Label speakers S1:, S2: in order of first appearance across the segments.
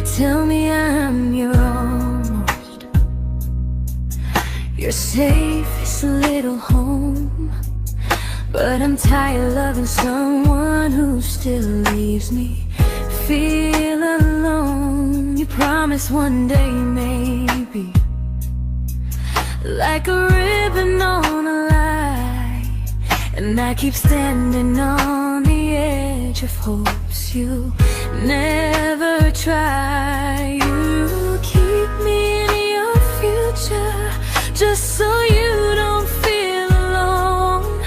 S1: tell me I'm your almost, your safest little home. But I'm tired loving someone who still leaves me feel alone. You promise one day maybe, like a ribbon on a line, and I keep standing on the edge of hopes you never try. You keep me in your future just so you don't feel alone.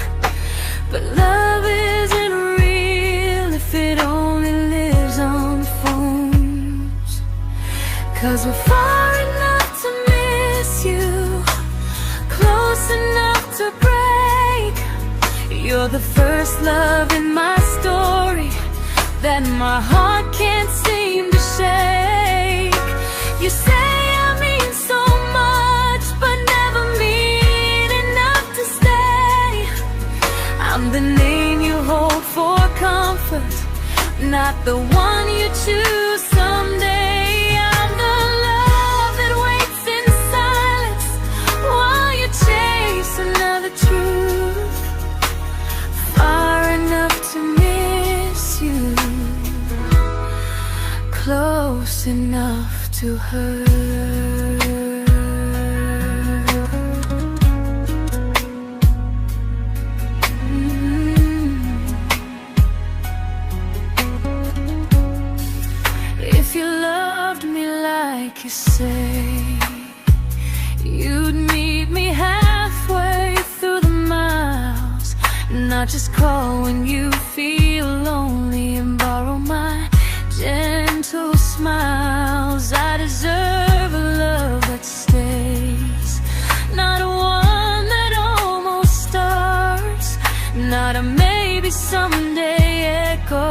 S1: But love isn't real if it only lives on the phones. 'Cause we're far enough to miss you, close enough to break. You're the first love in my story that my heart can't seem to shake. You say I mean so much, but never mean enough to stay. I'm the name you hold for comfort, not the one you choose someday. I'm the love that waits in silence while you chase another truth. Far enough to miss you, close enough to hurt. If you loved me like you say, you'd meet me halfway through the miles, not just call when you feel lonely and borrow my gentle smiles. I deserve a love that stays, not a one that almost starts, not a maybe someday echo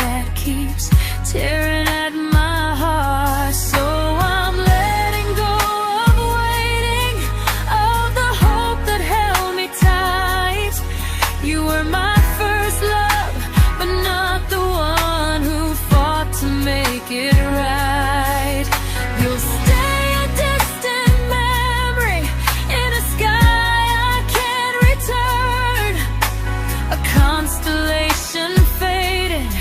S1: that keeps tearing at my heart. So I'm letting go of waiting, of the hope that held me tight. You were my first love, but not the one who fought to make it right. You'll stay a distant memory in a sky I can't return, a constellation faded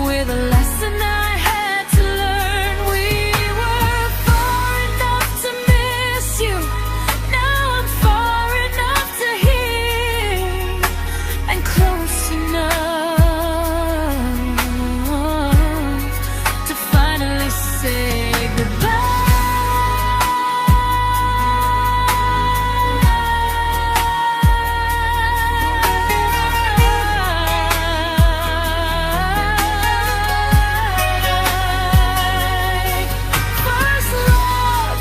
S1: with a lesson I had to learn. We were far enough to miss you, now I'm far enough to hear, and close enough to finally say goodbye. First love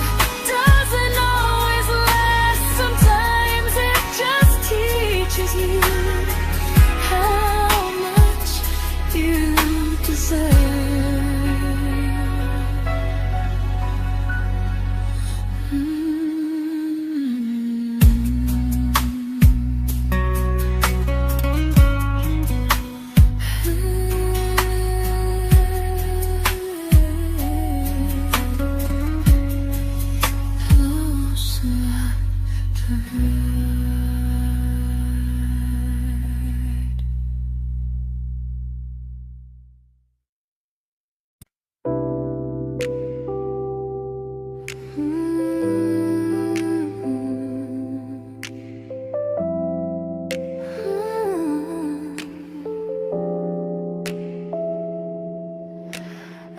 S1: doesn't always last, sometimes it just teaches you how much you deserve. Close enough to hurt.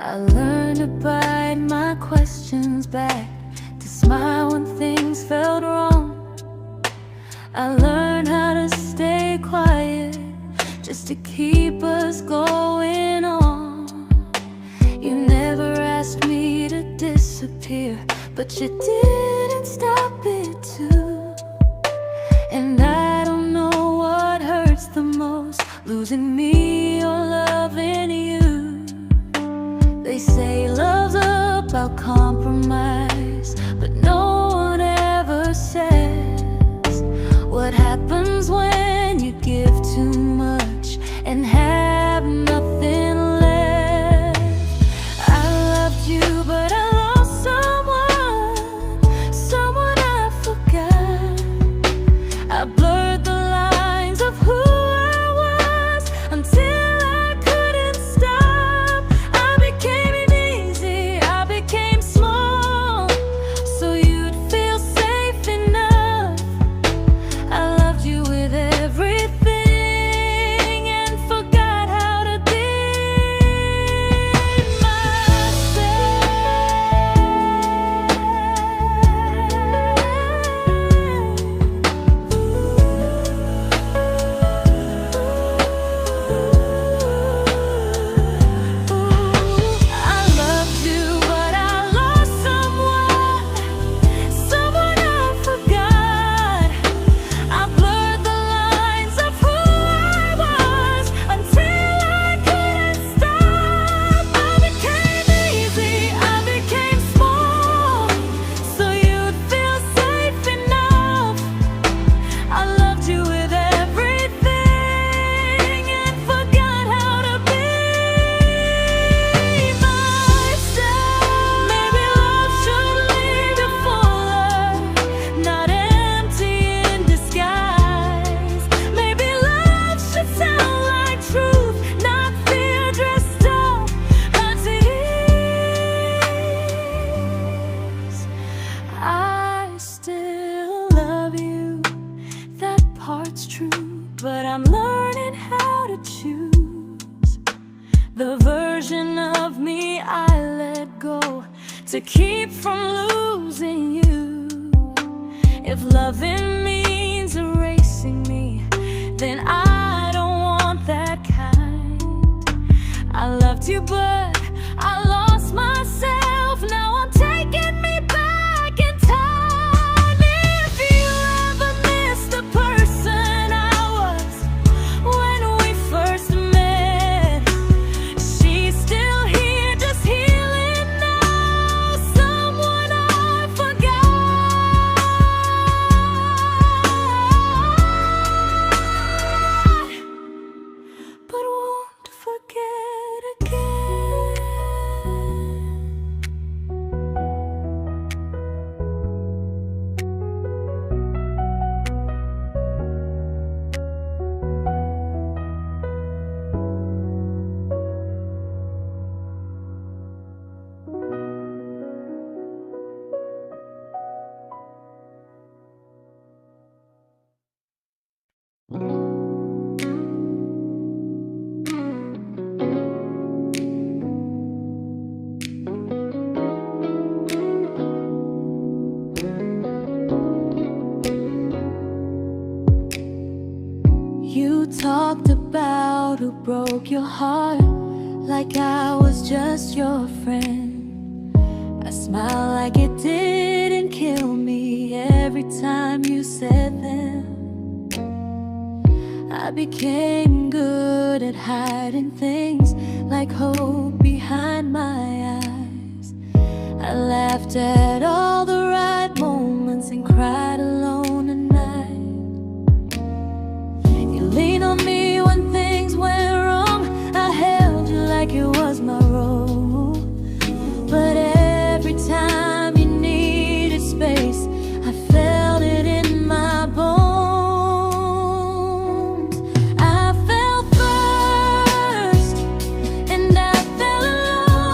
S1: I learned to bite my questions back, to smile when things felt wrong. I learned how to stay quiet, just to keep us going on. You never asked me to disappear, but you didn't stop it too. And I don't know what hurts the most, losing me or loving you. They say love's about compromise, but no one ever says what happens when you give too much and have nothing left. I loved you to keep from losing you. If loving means erasing me, then I don't want that kind. I loved you, but I lost myself. Now I'm taking me back in time. If you ever miss the person I was when we first met, she's still here, just healing now. Someone I forgot, but won't forget again. You talked about who broke your heart, like I was just your friend. I smiled like it didn't kill me every time you said them. I became good at hiding things like hope behind my eyes. I laughed at all the right moments and cried alone at night. You leaned on me when things went wrong. I held you like it was my role. But every time you needed space, I felt it in my bones. I fell first, and I fell alone.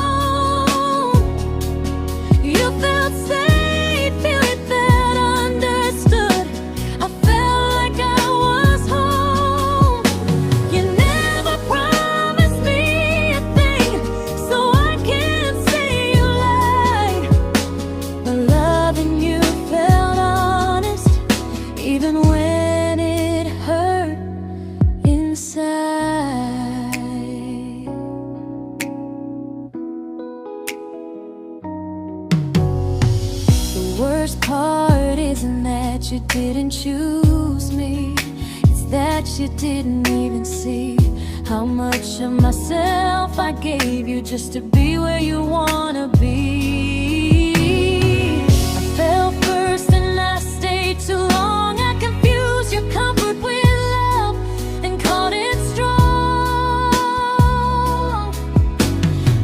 S1: You felt safe, you felt understood. I felt like I was home. You never promised me a thing, so I can't say you lied. But loving you felt honest, even when it hurt inside. The worst part isn't that you didn't choose me, it's that you didn't even see how much of myself I gave you just to be where you wanna be. I fell first and I stayed too long. I confused your comfort with love and called it strong.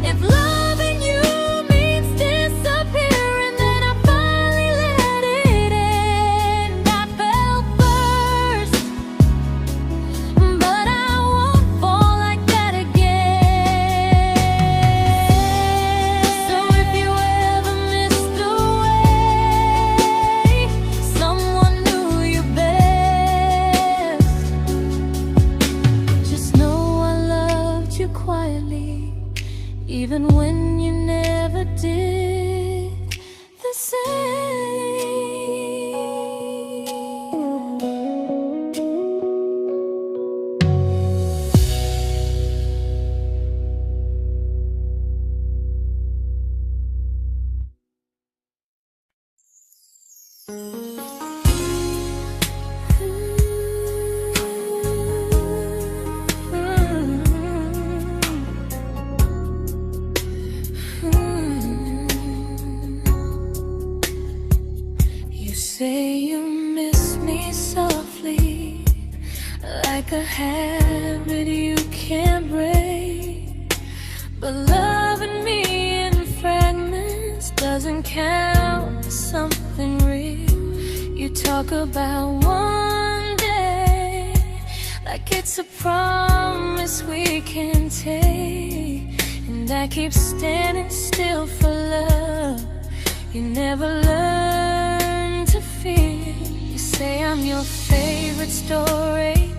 S1: If loving you means disappearing, then I finally let it end. I fell first, but I won't fall like that again. So if you ever missed the way someone knew you best, just know I loved you quietly, even when you never did the same. You say you miss me softly, like a habit you can't break. But loving me in fragments doesn't count as something real. You talk about one day like it's a promise we can take, and I keep standing still for love. You never learn to feel. You say I'm your favorite story,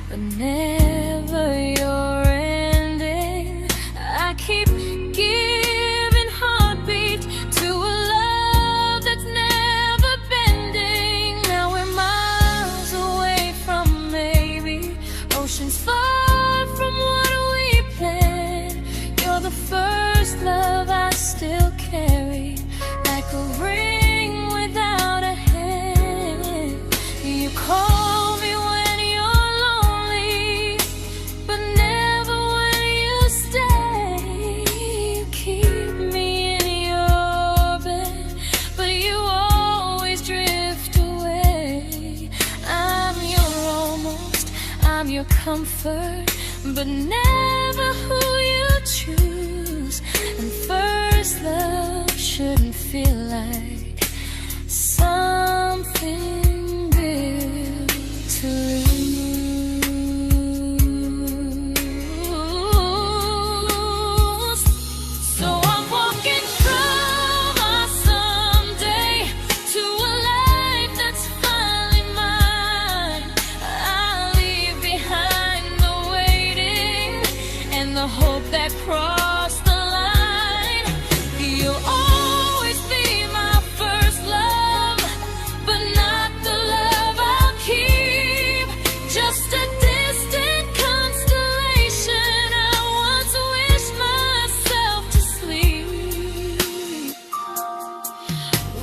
S1: but never your ending. I keep giving heart comfort, but never who you choose. And first love shouldn't feel like something built to lose. So I'm walking from my someday to a life that's finally mine. I'll leave behind the waiting and the hope that crossed the line. You'll always be my first love, but not the love I'll keep. Just a distant constellation I once wished myself to sleep.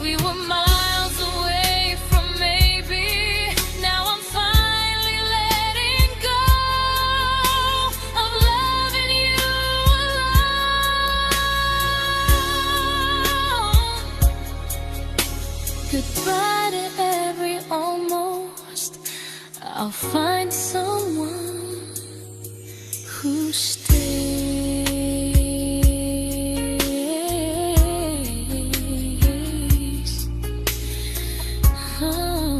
S1: We were miles away from maybe. Now I'm finally letting go of loving you alone. Goodbye to every almost. I'll find someone who stays. Oh.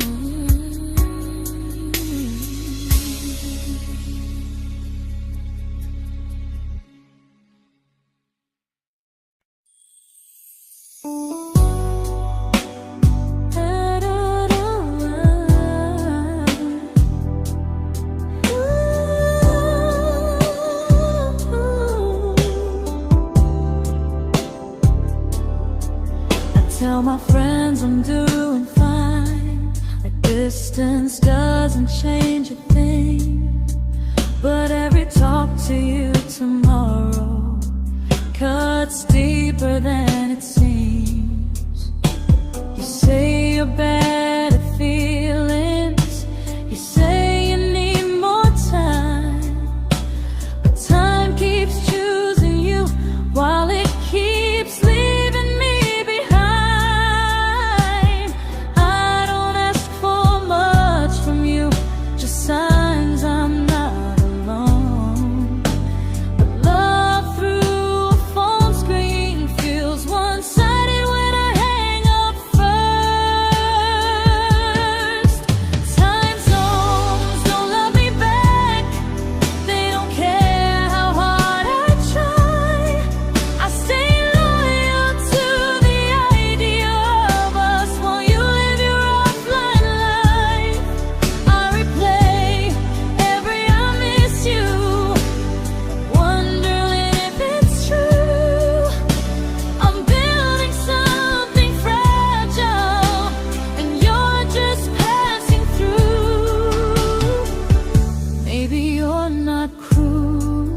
S1: Tell my friends I'm doing fine, like distance doesn't change a thing. But every talk to you tomorrow cuts deeper than it seems. You say you're bad at feelings, you say you need more time, but time keeps choosing you while it keeps leaving me behind. I don't ask for much from you, just signs I'm not alone. But love through a phone screen feels one-sided when I hang up first. Time zones don't love me back, they don't care how hard I try. I stay loyal to the idea of us while you live your offline life. I replay every I miss you, wondering if it's true. I'm building something fragile, and you're just passing through. Maybe you're not cruel,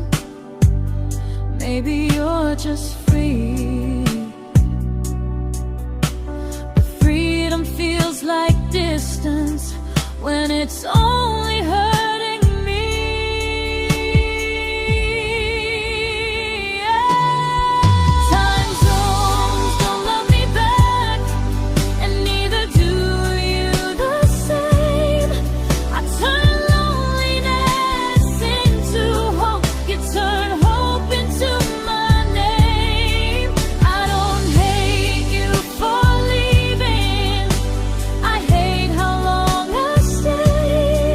S1: maybe you're just free. But freedom feels like distance when it's only hurting me. Time zones don't love me back, and neither do you the same. I turn loneliness into hope, you turn hope into my name. I don't hate you for leaving, I hate how long I stayed.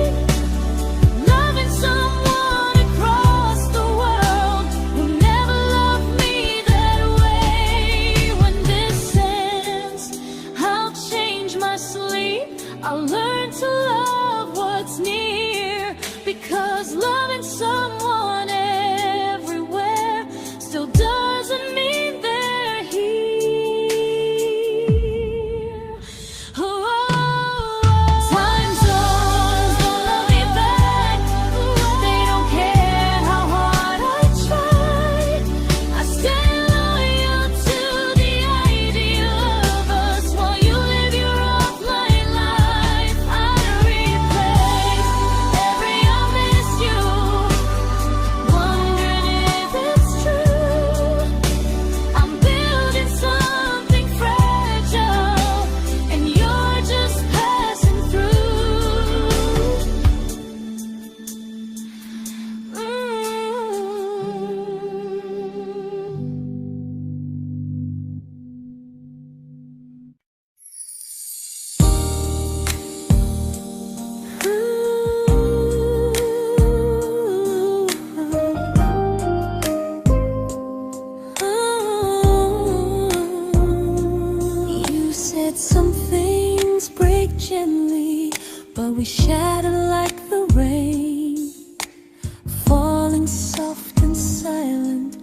S1: we shattered like the rain, falling soft and silent,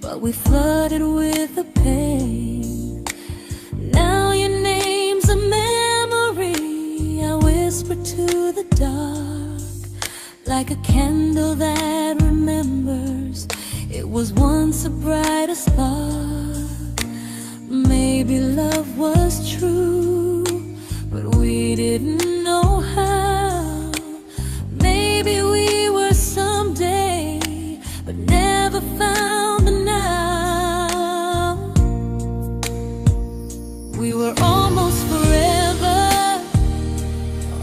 S1: but we flooded with the pain. Now your name's a memory I whisper to the dark, like a candle that remembers it was once a brighter spark. Maybe love was true, but we didn't know how. Maybe we were someday, but never found the now. We were almost forever,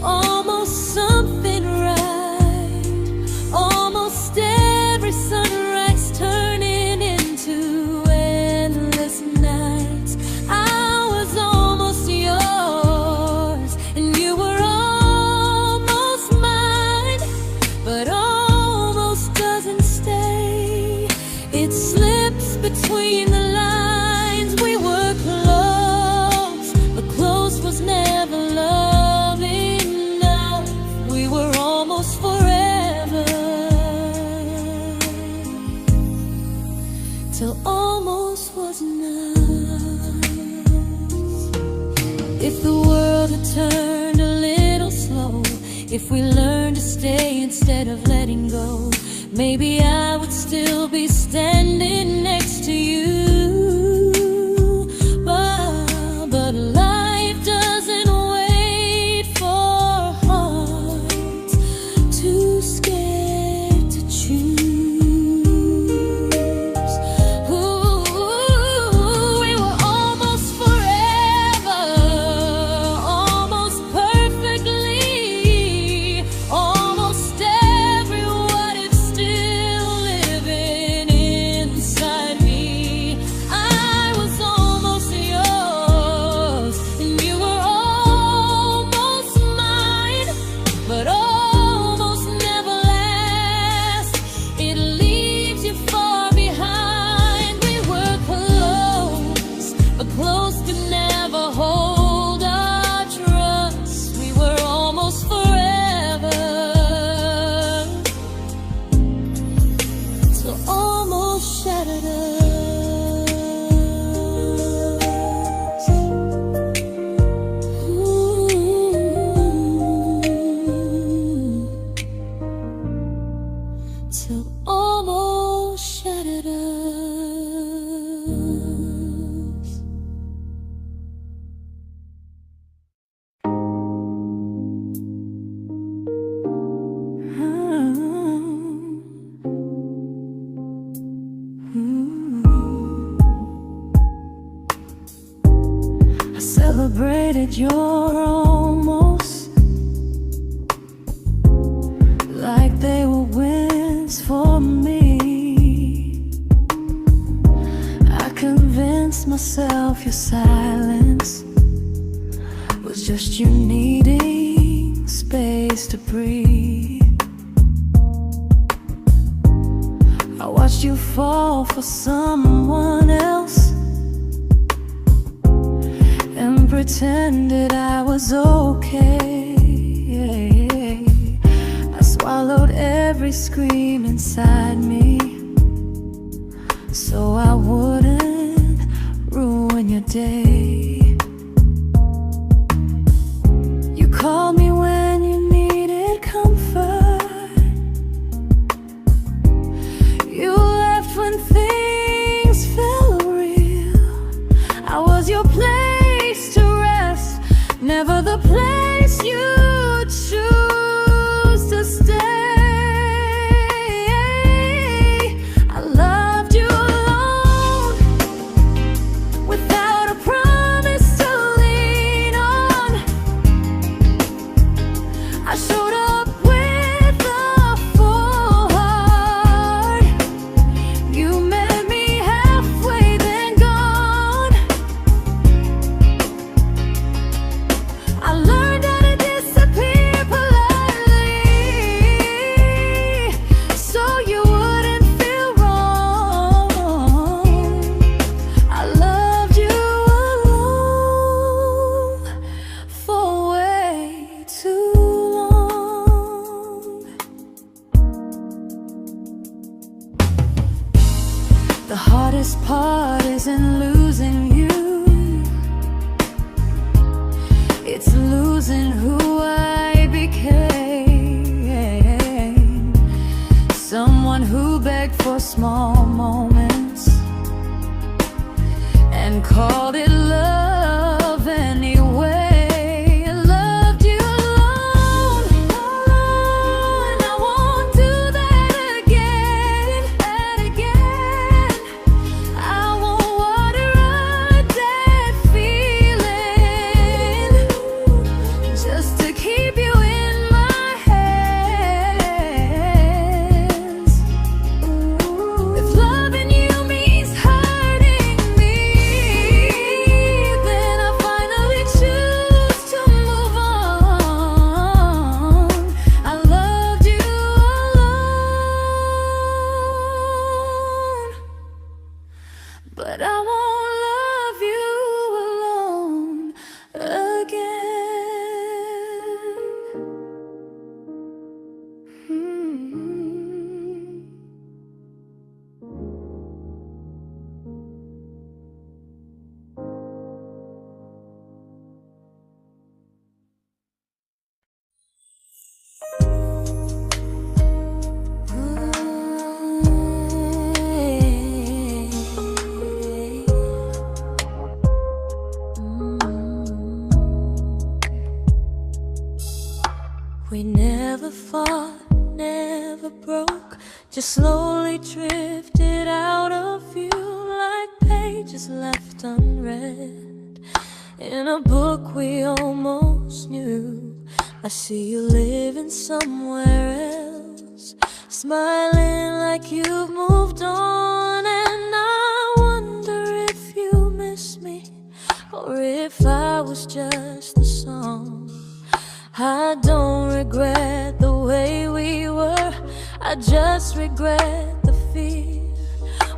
S1: almost something right, almost every sunrise turning into endless nights. I was almost yours, and you were almost mine, but almost doesn't stay. It slips between the lines. We were close, but close was never love enough. We were almost forever, till almost was enough. If the world had turned a little slow, if we learned to stay instead of letting go, maybe I would still be standing next to you. But life doesn't wait for hearts too scared to choose. Ooh, we were almost forever, almost perfectly, almost every what if still living inside me. I was almost yours, and you were almost mine, but almost never lasts. It leaves you far behind. We were close, but close could never hold our trust. We were almost forever, till almost shattered us. Ooh, till almost shattered us. I celebrated your almost like they were wins for me. I convinced myself your silence was just you needing space to breathe. I watched you fall for someone else and pretended I was okay. I swallowed every scream inside me so I wouldn't ruin your day. You called me when you needed comfort. You left when things felt real. I was your place to rest, never the place you choose to stay. I loved you alone, without a promise to lean on. I showed up with a full heart. You met me halfway, then gone. I learned heart isn't losing you, it's losing who I became. Someone who begged for small moments and called it love anyway. Loved you alone, alone. I won't do that again, I won't water a dead feeling just to keep you in my hands. If loving you means hurting me, then I finally choose to move on. I loved you alone, but I won't love you alone again. We never fought, never broke, just slowly drifted out of view like pages left unread in a book we almost knew. I see you living somewhere else, smiling like you've moved on, and I wonder if you miss me or if I was just a song. I don't regret the way we were, I just regret the fear.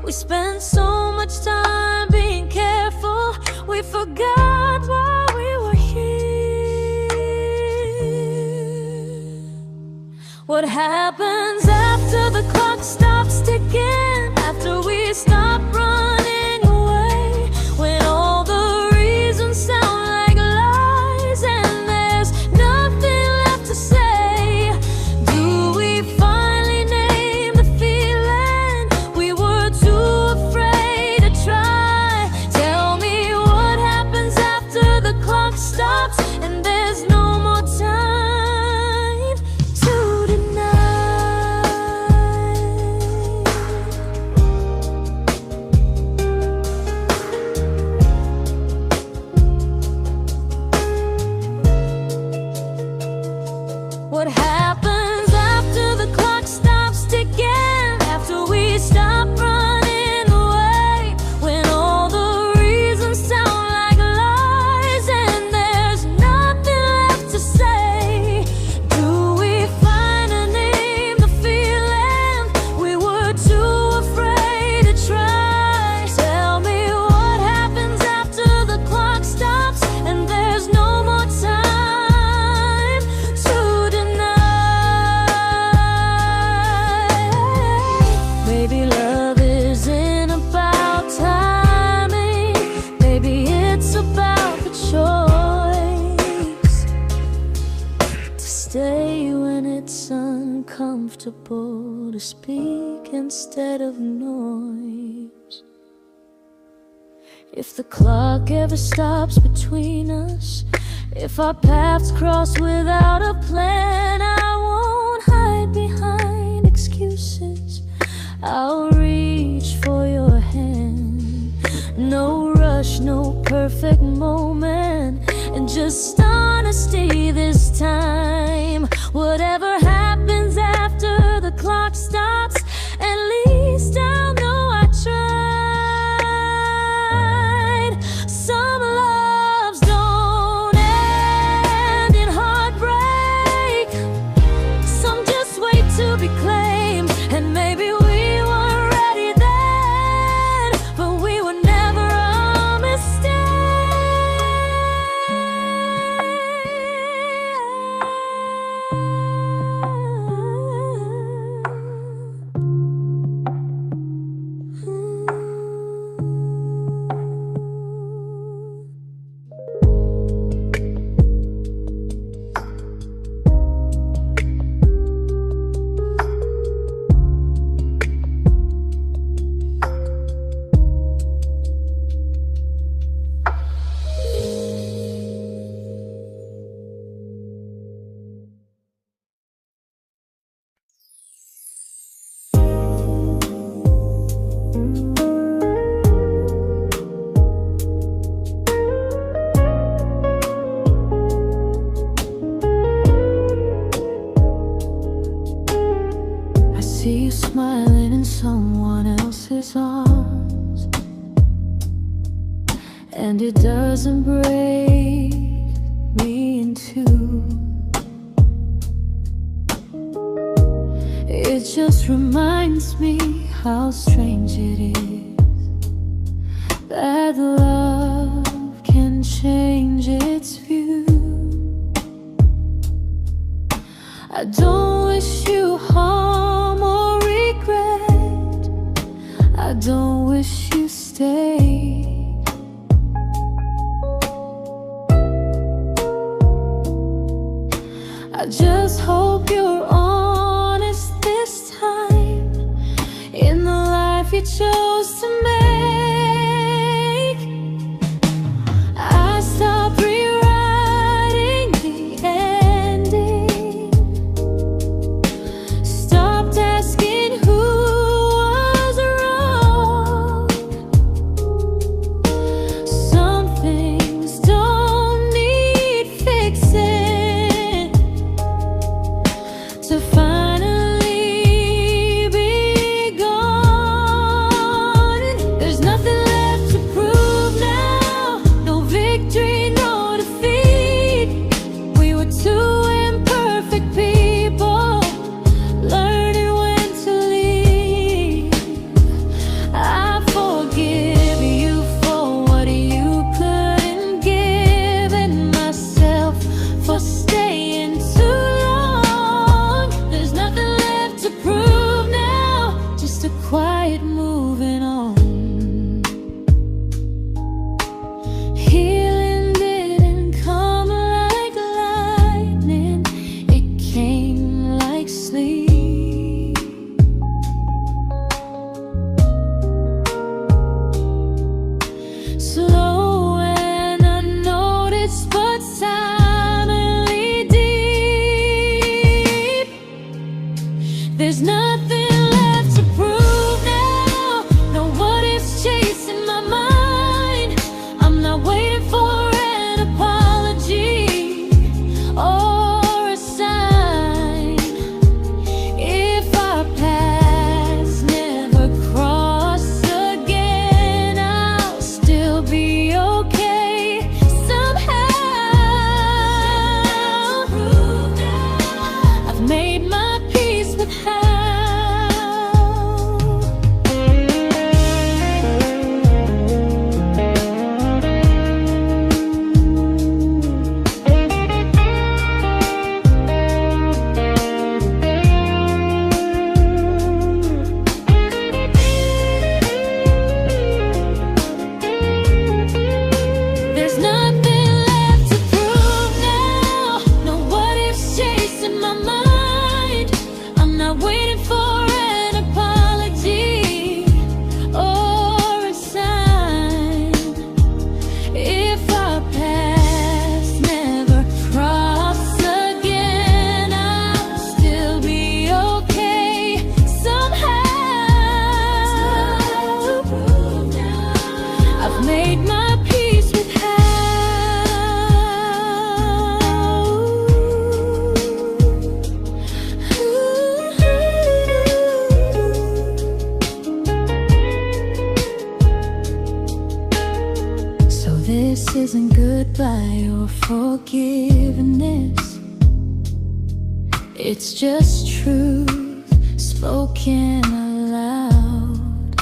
S1: We spent so much time being careful, we forgot why we were here. What happens after the clock stops ticking, after we stop running away, when all the reasons sound like lies and there's nothing left to say? Do we finally name the feeling we were too afraid to try? Tell me what happens after the clock stops and there's no more time to deny. What happens after the clock stops ticking, after we stop running away, when all the reasons sound like lies and there's nothing left to say? Do we finally name the feeling we were too afraid to try? Tell me what happens after the clock stops and there's no more time to deny. Maybe love isn't about timing, maybe it's about the choice to stay when it's uncomfortable, to speak instead of noise. If the clock ever stops between us, if our paths cross without a plan, I won't hide behind excuses, I'll reach for your hand. No rush, no perfect moment, and just honesty this time. Whatever happens after the clock stops, at least I'll know I tried. Some loves don't end in heartbreak, some just wait to be claimed, and maybe we weren't ready then, but we were never a mistake. and it doesn't break me in two. It just reminds me how strange it is that love can change its view. I don't wish you harm or regret. I don't wish you stay. I just hope you're honest this time in the life you chose to make. I stopped rewriting the ending, stopped asking who was wrong. Some things don't need fixing to finally be gone. There's nothing left to prove now, no victory, no defeat. We were two imperfect people, learning when to leave. I forgive you for what you couldn't give, and myself for staying too long. There's nothing left to prove now, just a quiet moving on. Healing didn't come like lightning, it came like sleep. Slow and unnoticed, but silently deep. There's nothing left to prove now, no what ifs chasing my mind. I'm not waiting for an apology or a sign. If our paths never cross again, I'll still be okay somehow. I've made my peace with how. There's nothing left to prove now, no what ifs chasing my mind. I'm not waiting for an apology or a sign. If our paths never cross again, I'll still be okay somehow. I've made my peace with how. So this isn't goodbye or forgiveness, it's just truth spoken aloud.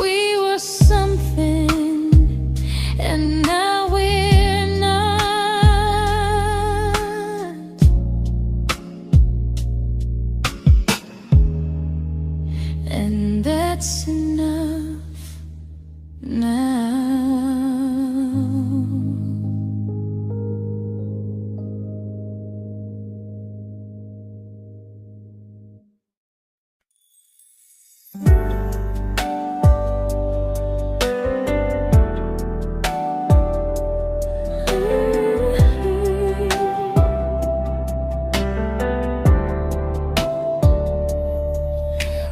S1: We were something, and now we're not. And that's enough now.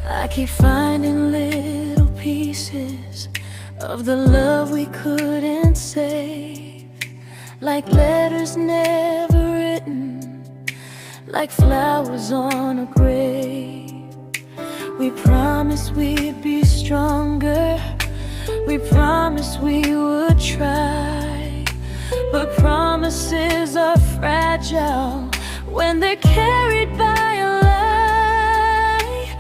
S1: I keep finding little pieces of the love we couldn't save, like letters never written, like flowers on a grave. We promised we'd be stronger, We promised we would try, but promises are fragile when they're carried by a lie.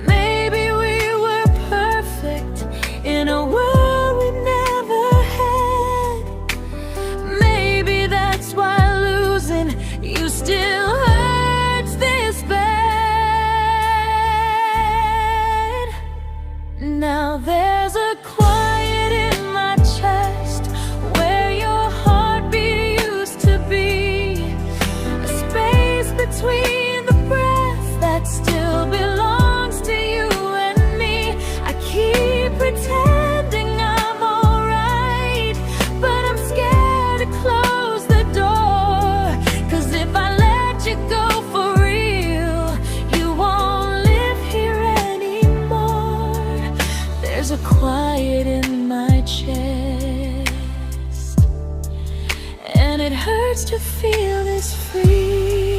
S1: Maybe we were perfect in a world we never had. Maybe that's why losing you still hurts this bad. Now there's a quiet in my chest where your heartbeat used to be, a space between the breaths that still belongs to you and me. I keep pretending I'm alright, but I'm scared to close the door, 'cause if I let you go for real, you won't live here anymore. There's a quiet in my chest, and it hurts to feel this free.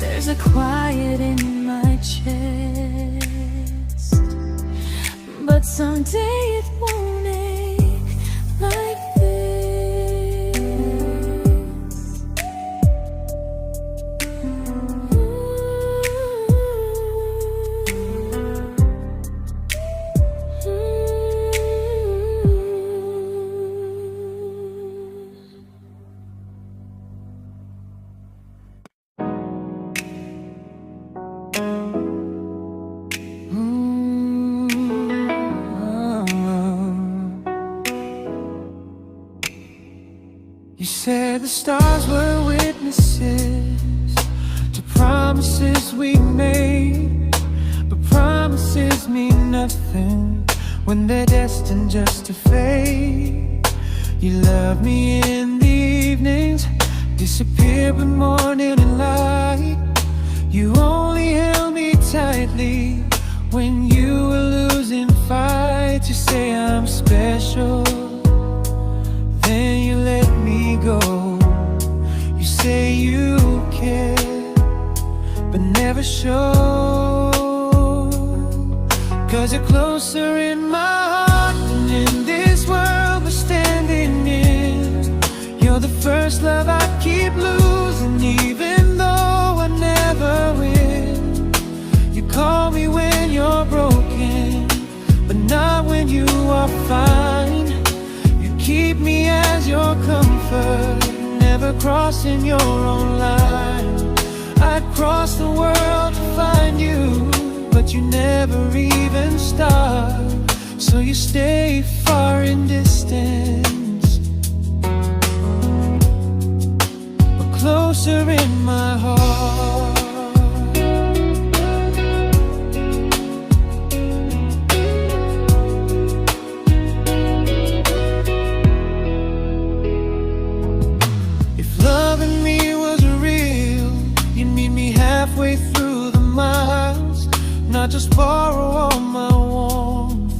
S1: There's a quiet in my chest, but someday it won't ache like this.
S2: You said the stars were witnesses to promises we made, but promises mean nothing when they're destined just to fade. You love me in the evenings, disappear when morning and light. You only held me tightly when you were losing fights. You say I'm special, then you let me go. You say you care, but never show, 'cause you're closer in my heart than in this world we're standing in. You're the first love I keep losing, even though I never win. You call me when you're broken, but not when you are fine. Keep me as your comfort, never crossing your own line. I'd cross the world to find you, but you never even start. So you stay far in distance, but closer in my heart. Halfway through the miles, not just borrow all my warmth,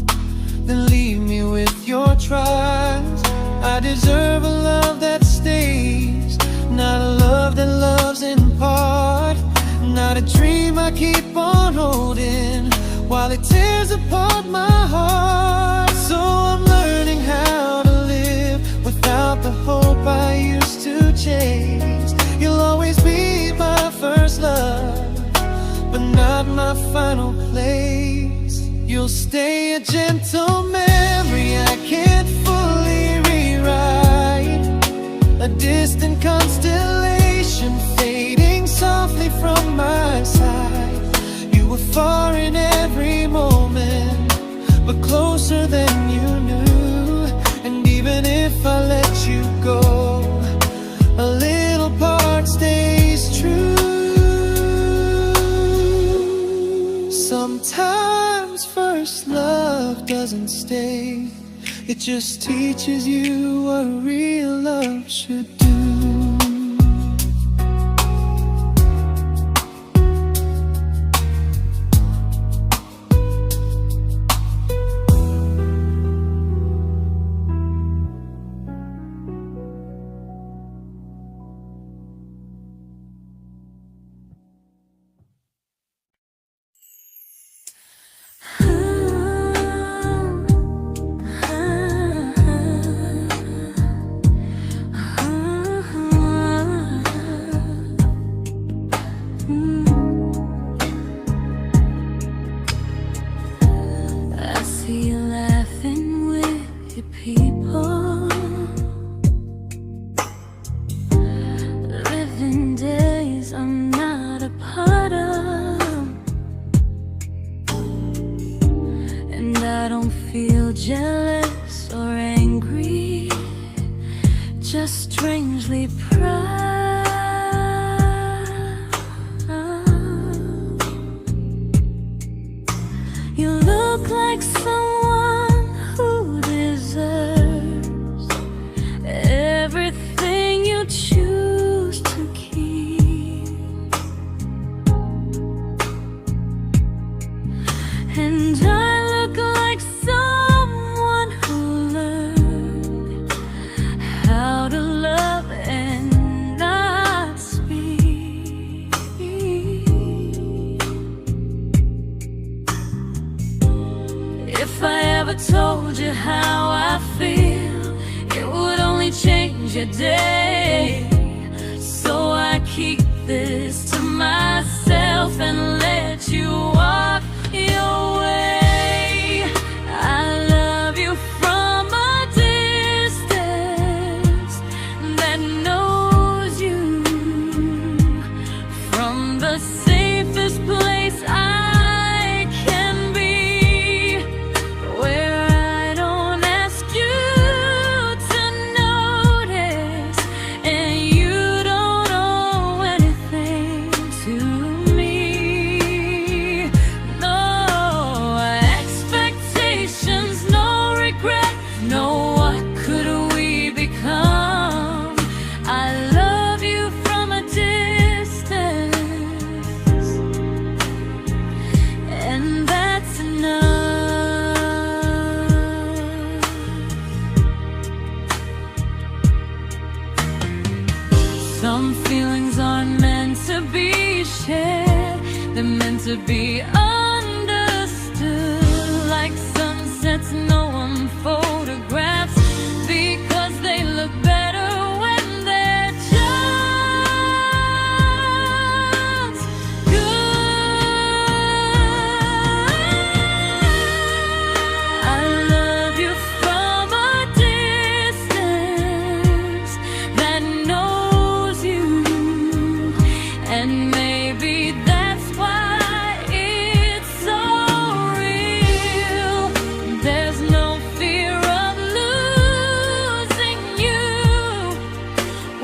S2: then leave me with your trials. I deserve a love that stays, not a love that loves in part, not a dream I keep on holding while it tears apart my heart. So I'm learning how to live without the hope I used to chase. You'll always be my first love, but not my final place. You'll stay a gentle memory mistake. It just teaches you what real love should do.
S1: Jealous or angry, just strangely proud. You look like someone who deserves everything you choose to keep, and I look like someone who learned how to love and not speak. If I ever told you how I feel, it would only change your day. So I keep this to myself and let you walk your way. I love you from a distance that knows you, from the safest place I can be, where I don't ask you to notice and you don't owe anything to me. No expectations, no regret, no what could we become. I love you from a distance, and that's enough. Some feelings aren't meant to be shared, they're meant to be understood, like sunsets no one photographs, because they look better when they're just good. I love you from a distance that knows you, and maybe that's why it's so real. There's no fear of losing you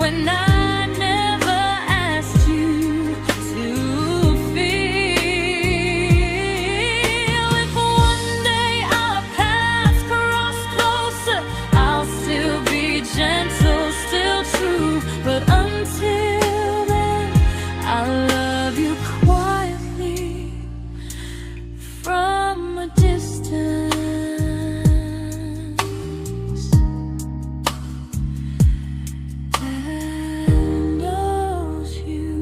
S1: when I never asked you to feel. If one day our paths cross closer, I'll still be gentle, still true, but until then, I'll love you quietly from a distance that knows you.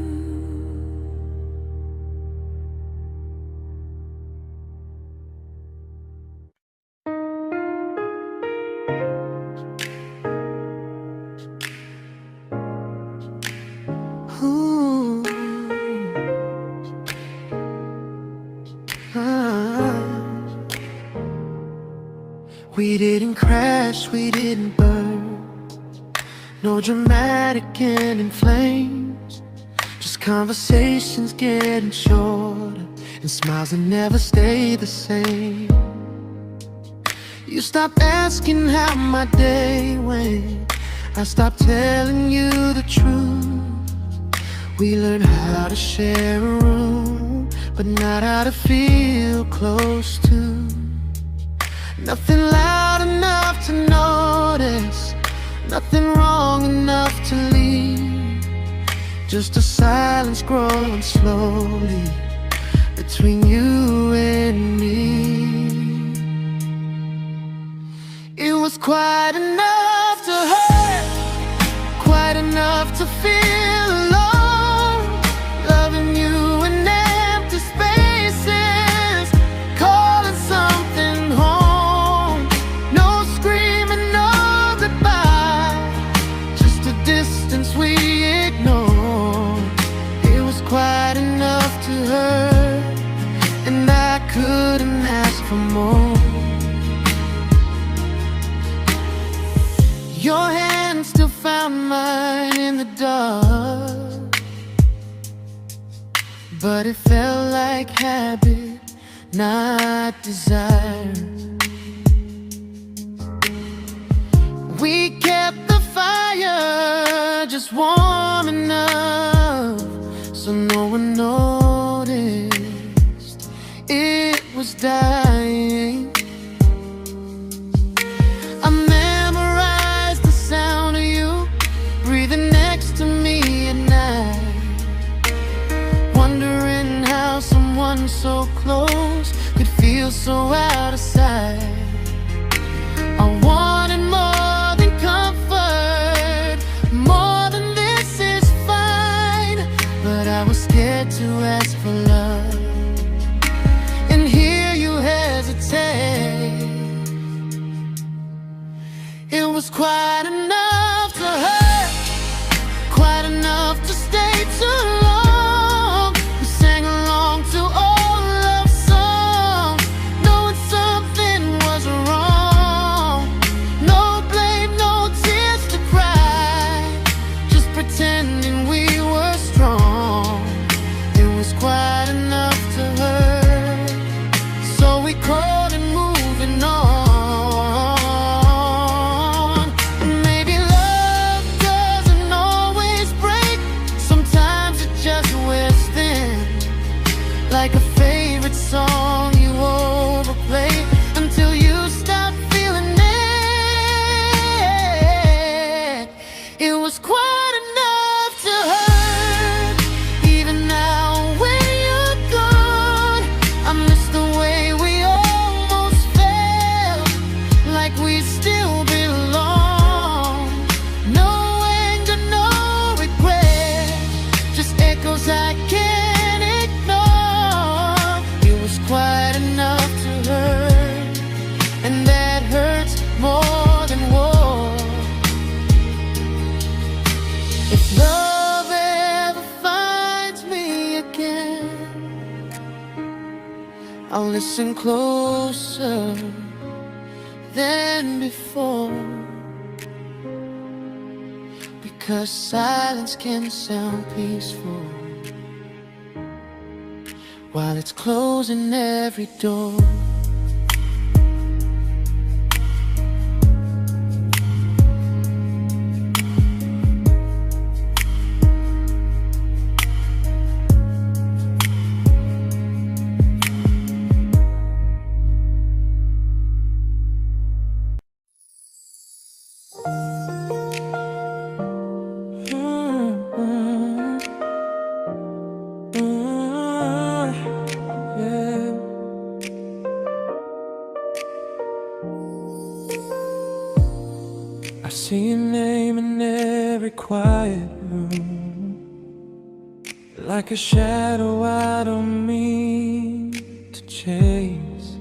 S2: Ooh. Ah. We didn't crash, we didn't burn, no dramatic end in flames, just conversations getting shorter and smiles that never stay the same. You stopped asking how my day went, I stopped telling you the truth. We learned how to share a room, but not how to feel close to. Nothing loud enough to notice, nothing wrong enough to leave. Just a silence growing slowly between you and me. It was quite enough to hurt, quite enough to feel alone. Loving you in empty spaces, calling something home. No screaming, no goodbye, just a distance we ignored. It was quite enough to hurt, and I couldn't ask for more. Your hand still found mine in the dark, but it felt like habit, not desire. We kept the fire just warm enough so no one noticed it was dying. I memorized the sound of you breathing next to me at night, wondering how someone so close could feel so out of sight. I wanted more than comfort, more than this is fine, but I was scared to ask for love, and here you hesitate. It was quite enough to hurt, quite enough to stay too long. We sang along to old love songs, knowing something was wrong. No blame, no tears to cry, just pretending we were strong. It was quite enough to hurt, so we called and moving on. Like a favorite song you overplay until you stop feeling it. It was quite enough to hurt. Even now when you're gone, I miss the way we almost felt, like we still belong. No anger, no regret, just echoes I can't ignore. Quite enough to hurt, and that hurts more than war. If love ever finds me again, I'll listen closer than before, because silence can sound peaceful while it's closing every door. I see your name in every quiet room, like a shadow I don't mean to chase.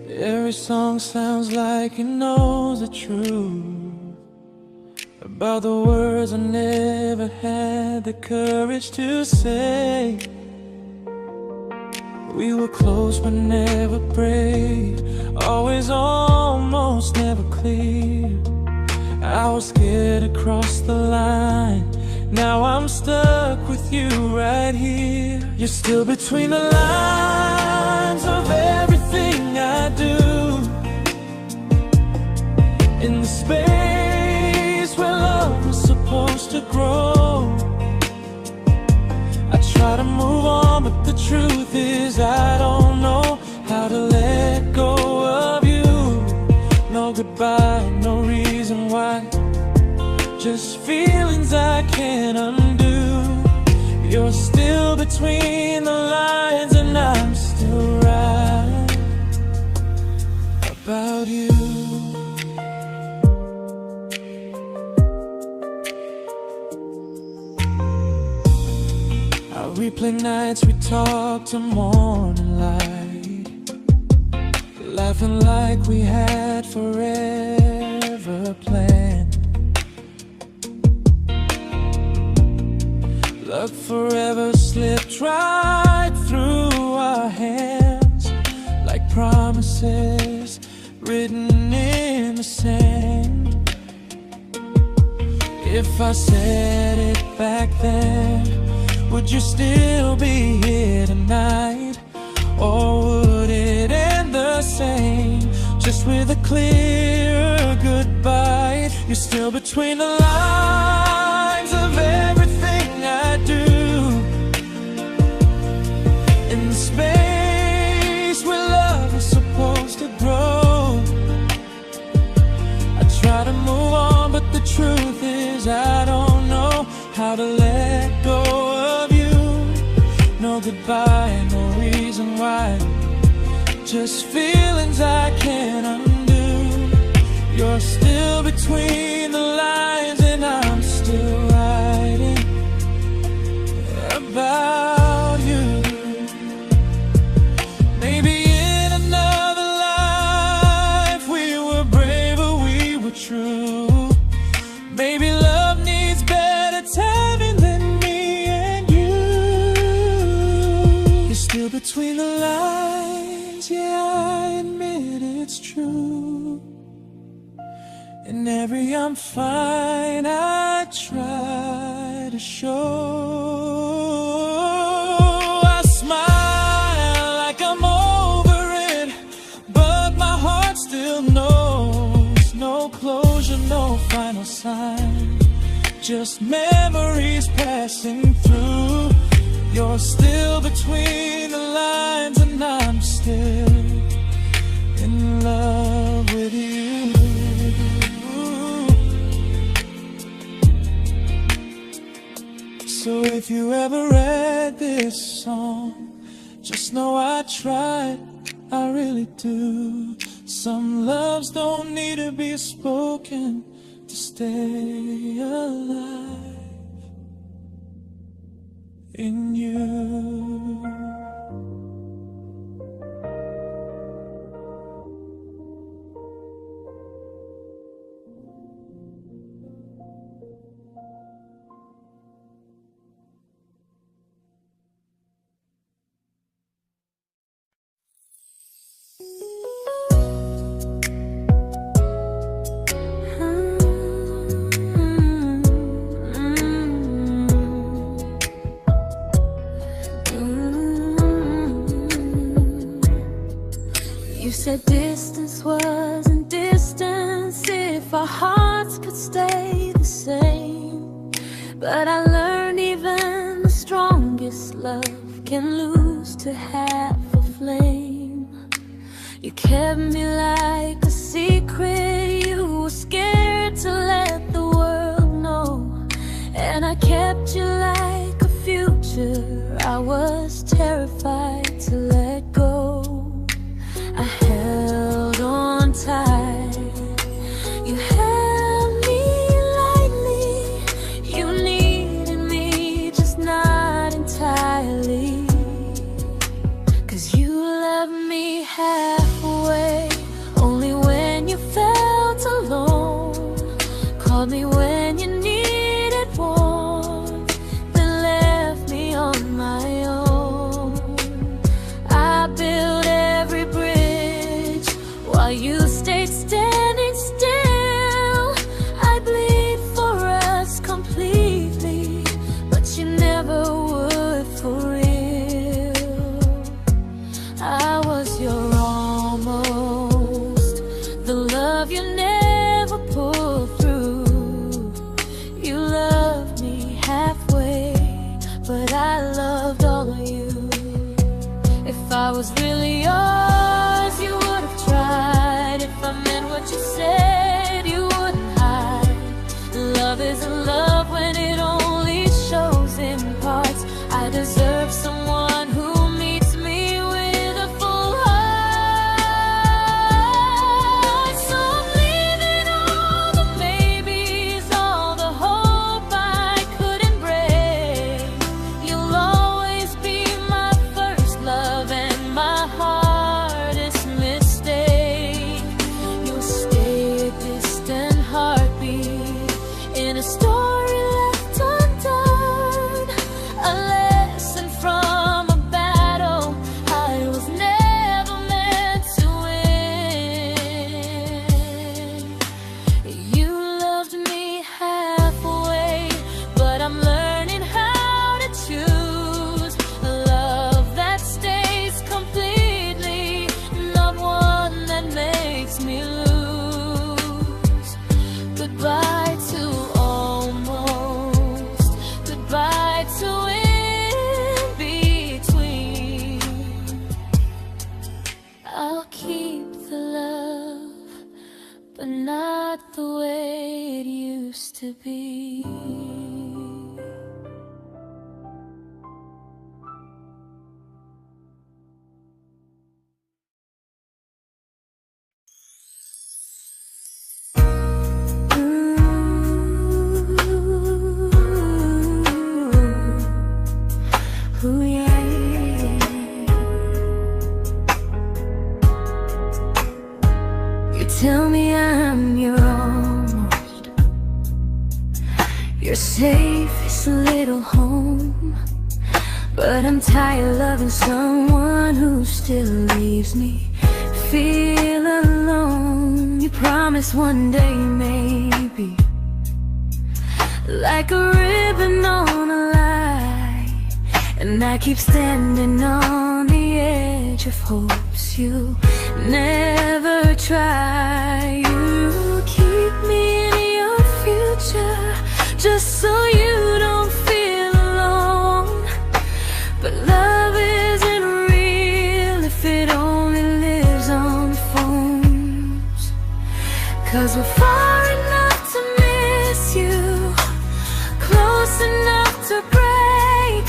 S2: Every song sounds like it knows the truth about the words I never had the courage to say. We were close but never prayed, always almost never clear. I was scared to cross the line, now I'm stuck with you right here. You're still between the lines of everything I do, in the space where love was supposed to grow. I try to move on, but the truth is I don't know between the lines, and I'm still right about you. I replay nights we talk to morning light, laughing like we had forever planned. Luck forever slipped right through our hands, like promises written in the sand. If I said it back then, would you still be here tonight? Or would it end the same, just with a clear goodbye? You're still between the lines of everything I do, in the space where love is supposed to grow. I try to move on, but the truth is I don't know how to let go of you. No goodbye, no reason why, just feelings I can't undo. You're still between the lines, and I'm still writing about you. Maybe in another life we were braver, we were true. Maybe love needs better timing than me and you. You're still between the lines, yeah, I admit it's true. In every I'm fine I try to show. I smile like I'm over it, but my heart still knows. No closure, no final sign, just memories passing through. You're still between the lines, and I'm still in love with you. So if you ever read this song, just know I tried, I really do. Some loves don't need to be spoken to stay alive in you.
S1: You said distance wasn't distance if our hearts could stay the same. But I learned even the strongest love can lose to half a flame. You kept me like a secret, you were scared to let the world know. And I kept you like a future, I was terrified to let go. I held on tight, you held me lightly. You needed me, just not entirely. 'Cause you loved me halfway, only when you felt alone. Called me when you needed warmth, then left me on my own. I built every bridge while you stayed standing still. I bleed for us completely, but you never would for real. I was your almost, the love you never pulled through. You loved me halfway, but I loved all of you. If I was really yours, you would have tried. If I meant what you said, you wouldn't hide. Love isn't love when it only shows in parts. I deserve someone but not the way it used to be. Ooh, yeah, yeah. You tell me I'm your almost, your safest little home, but I'm tired loving someone who still leaves me feel alone. You promise one day maybe, like a ribbon on a line, and I keep standing on the edge of hopes you never try. You keep me in your future just so you don't feel alone. But love isn't real if it only lives on phones. 'Cause we're far enough to miss you, close enough to break.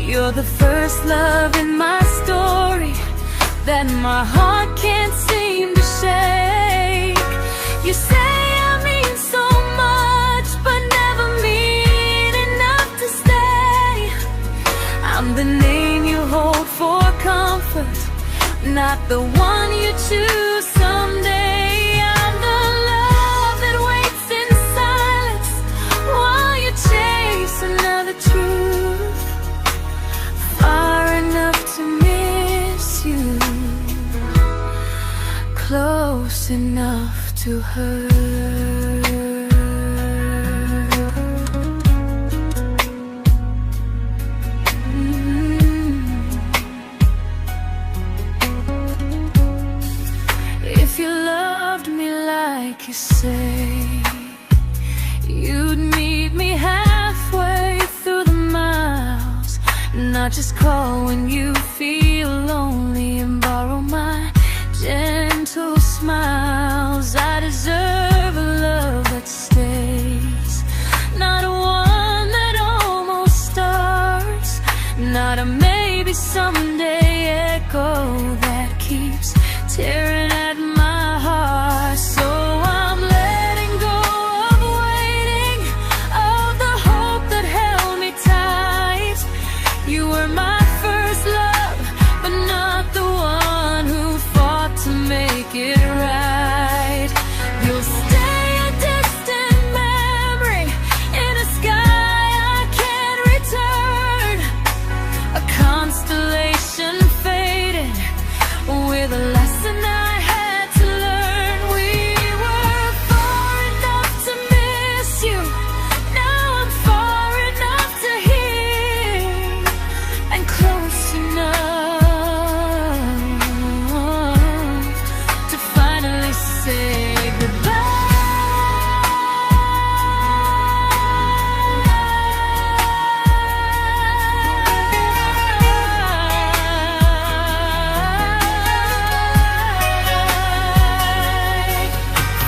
S1: You're the first love in my story that my heart can't seem to shake. You say I mean so much, but never mean enough to stay. I'm the name you hold for comfort, not the one you choose someday. I'm the love that waits in silence while you chase another truth. Far enough to miss you, close enough to hurt. If you loved me like you say, you'd meet me halfway through the miles, not just call when you feel lonely and borrow my gentle smiles. I deserve a love that stays, not a one that almost starts, not a maybe someday echo that keeps tearing at my heart. So I'm letting go of waiting, of the hope that held me tight. You were my first love, but not the one who fought to make it right. You'll stay a distant memory in a sky I can't return, a constellation faded with a lesson I had to learn. We were far enough to miss you, now I'm far enough to hear, and close enough to finally say goodbye.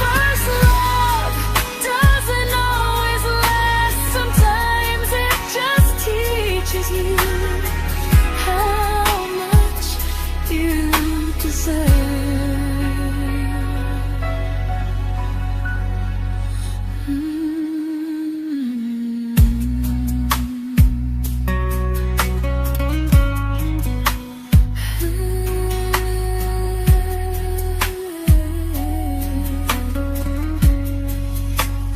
S1: First love doesn't always last, sometimes it just teaches you how much you deserve.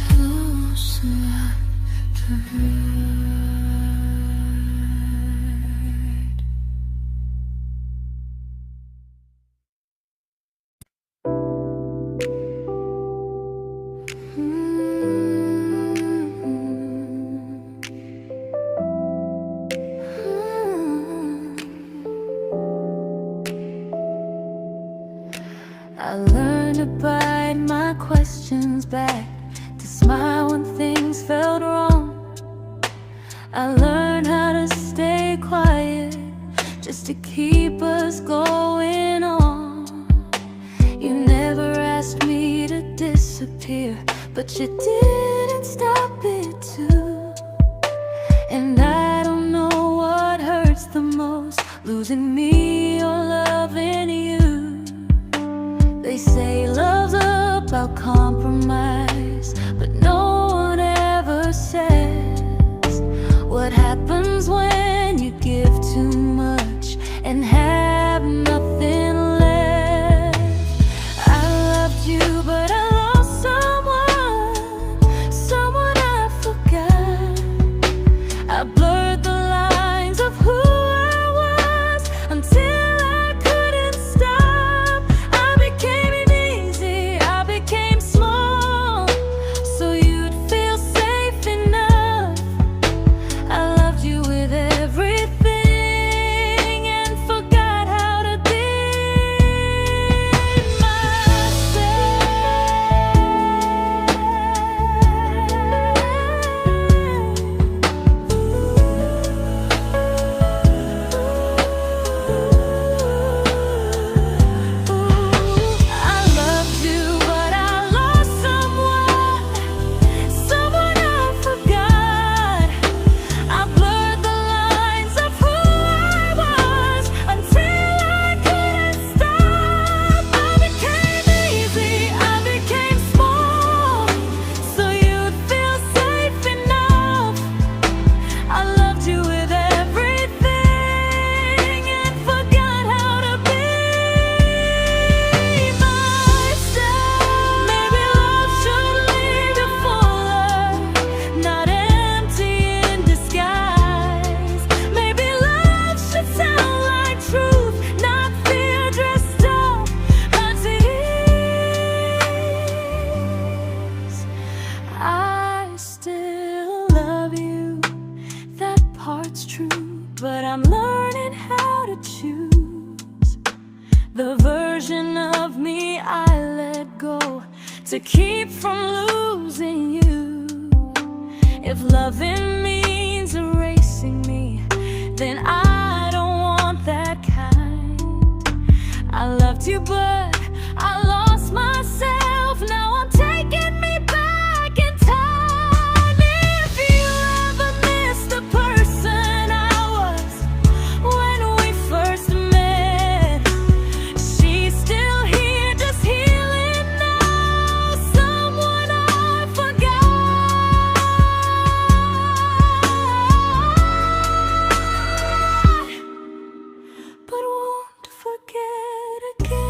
S1: Close enough to hurt. I learned to bite my questions back, to smile when things felt wrong. I learned how to stay quiet just to keep us going on. You never asked me to disappear, but you didn't stop it too. And I don't know what hurts the most, losing me or loving you. They say love's about compromise, but no one ever says what happens when you give too much and have nothing left. I loved you, but I lost someone I forgot. I blurred the lines of who I was until I couldn't stop. I became easy, I became small, so you'd feel safe enough. I loved you with everything and forgot how to be but I'm learning how to choose the version of me I let go to keep from losing you. If loving means erasing me, then I don't want that kind. I loved you, but I lost myself. Now I'm taking me back in time. If you ever miss the person I was when we first met, she's still here, just healing now. Someone I forgot, but won't forget again.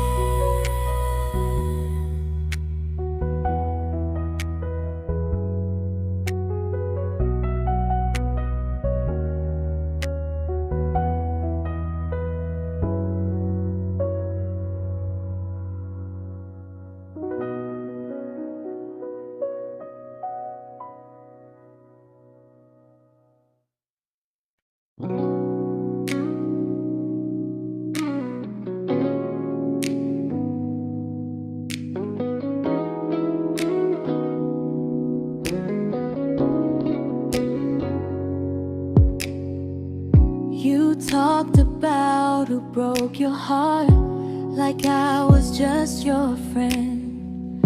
S1: You talked about who broke your heart like I was just your friend.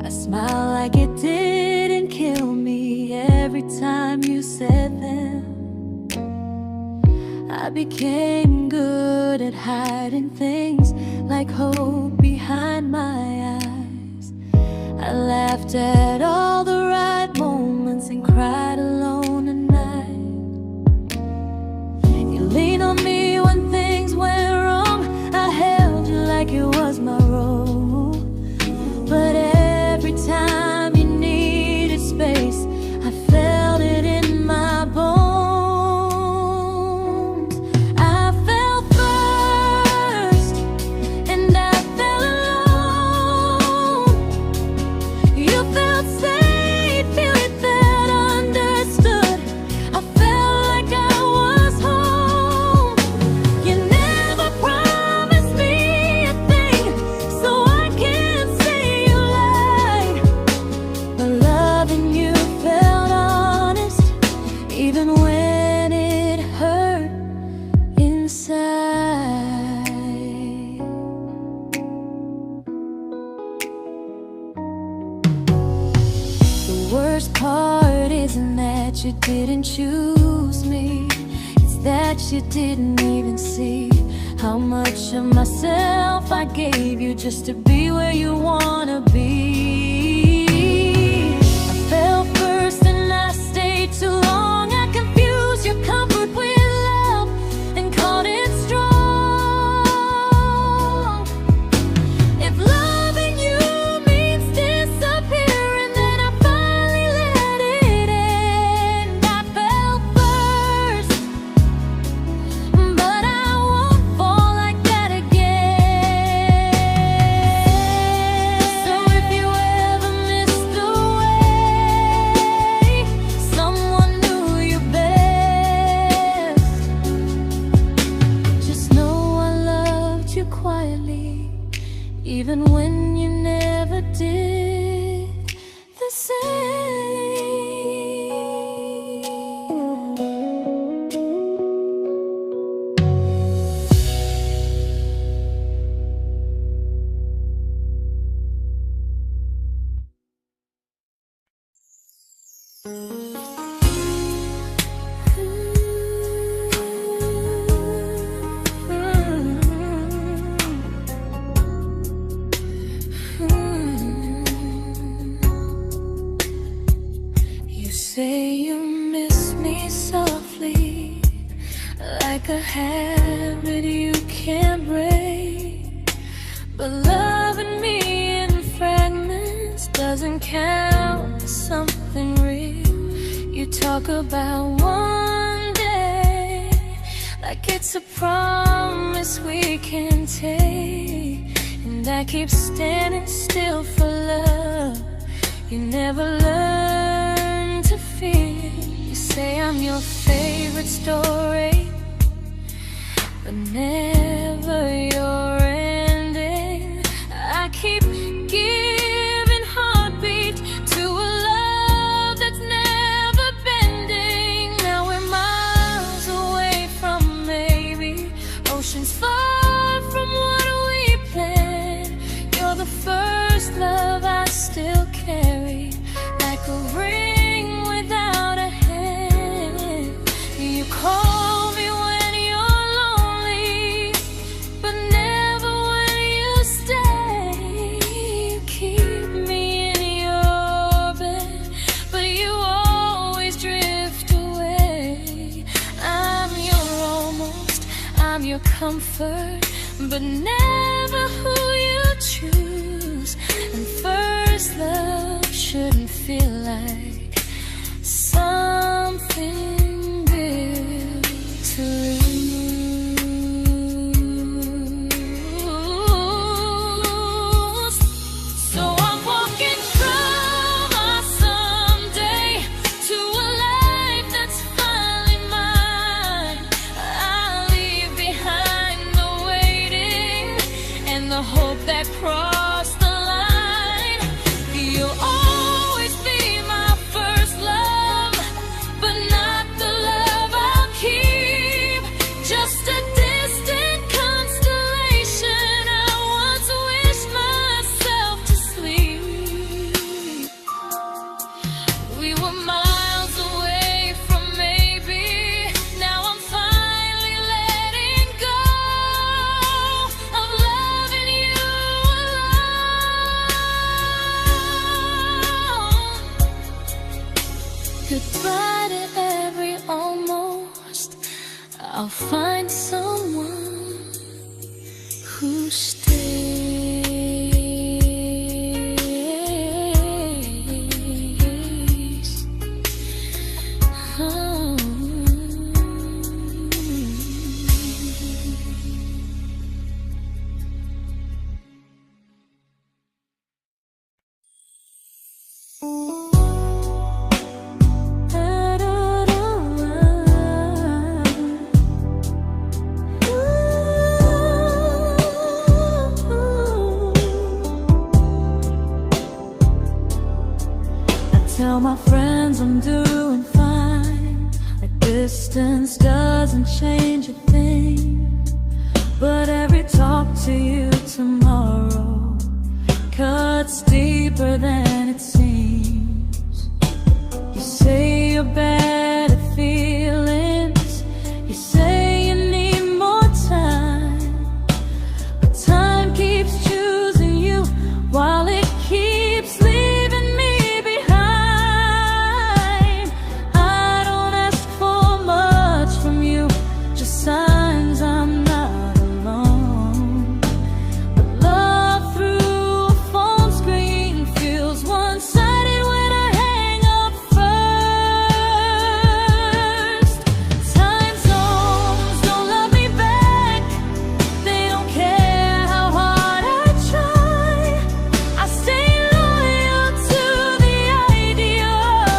S1: I smile like it didn't kill me every time you said them. I became good at hiding things like hope behind my eyes. I laughed at all the right moments and cried alone at night. You leaned on me when things went wrong. I held you like it was my role. But every time you needed space, I felt it in my bones. I fell first, and I fell alone. You felt safe. worst part isn't that you didn't choose me, it's that you didn't even see how much of myself I gave you just to be where you wanna be. I fell first and I stayed too long. I confused your comfort with love and called it strong. If loving you means disappearing, then I finally let it end. I fell first, but I won't fall like that again. So if you ever missed the way someone knew you best, just know I loved you quietly, even when you never did the same. You say you miss me softly, like a habit you can't break. But loving me in fragments doesn't count as something real. You talk about one day like it's a promise we can take, and I keep standing still for love. You never learn to feel. You say I'm your favorite story, but never your ending. I keep giving heartbeat to a love that's never bending. Now we're miles away from maybe, oceans far from what we planned. You're the first love I still carry, like a ring without a hand. You call me when you're lonely, but never when you stay. You keep me in your bed, but you always drift away. I'm your almost, I'm your comfort, but never who you choose. And first love shouldn't feel like something built to lose. So I'm walking from my someday to a life that's finally mine. I'll leave behind the waiting and the hope that crossed the line. You'll always be my first love, but not the love I'll keep. Just a distant constellation I once wished myself to sleep. We were miles away from maybe. Now I'm finally letting go of loving you alone. Goodbye to every almost. I'll find someone who stays. Oh. Tell my friends I'm doing fine, that distance doesn't change a thing. But every talk to you tomorrow cuts deeper than it seems. your better feelings. You say you need more time, but time keeps choosing you while it keeps leaving me behind. I don't ask for much from you, just signs I'm not alone. But love through a phone screen feels one-sided when I hang up first. Time zones don't love me back, they don't care how hard I try. I stay loyal to the idea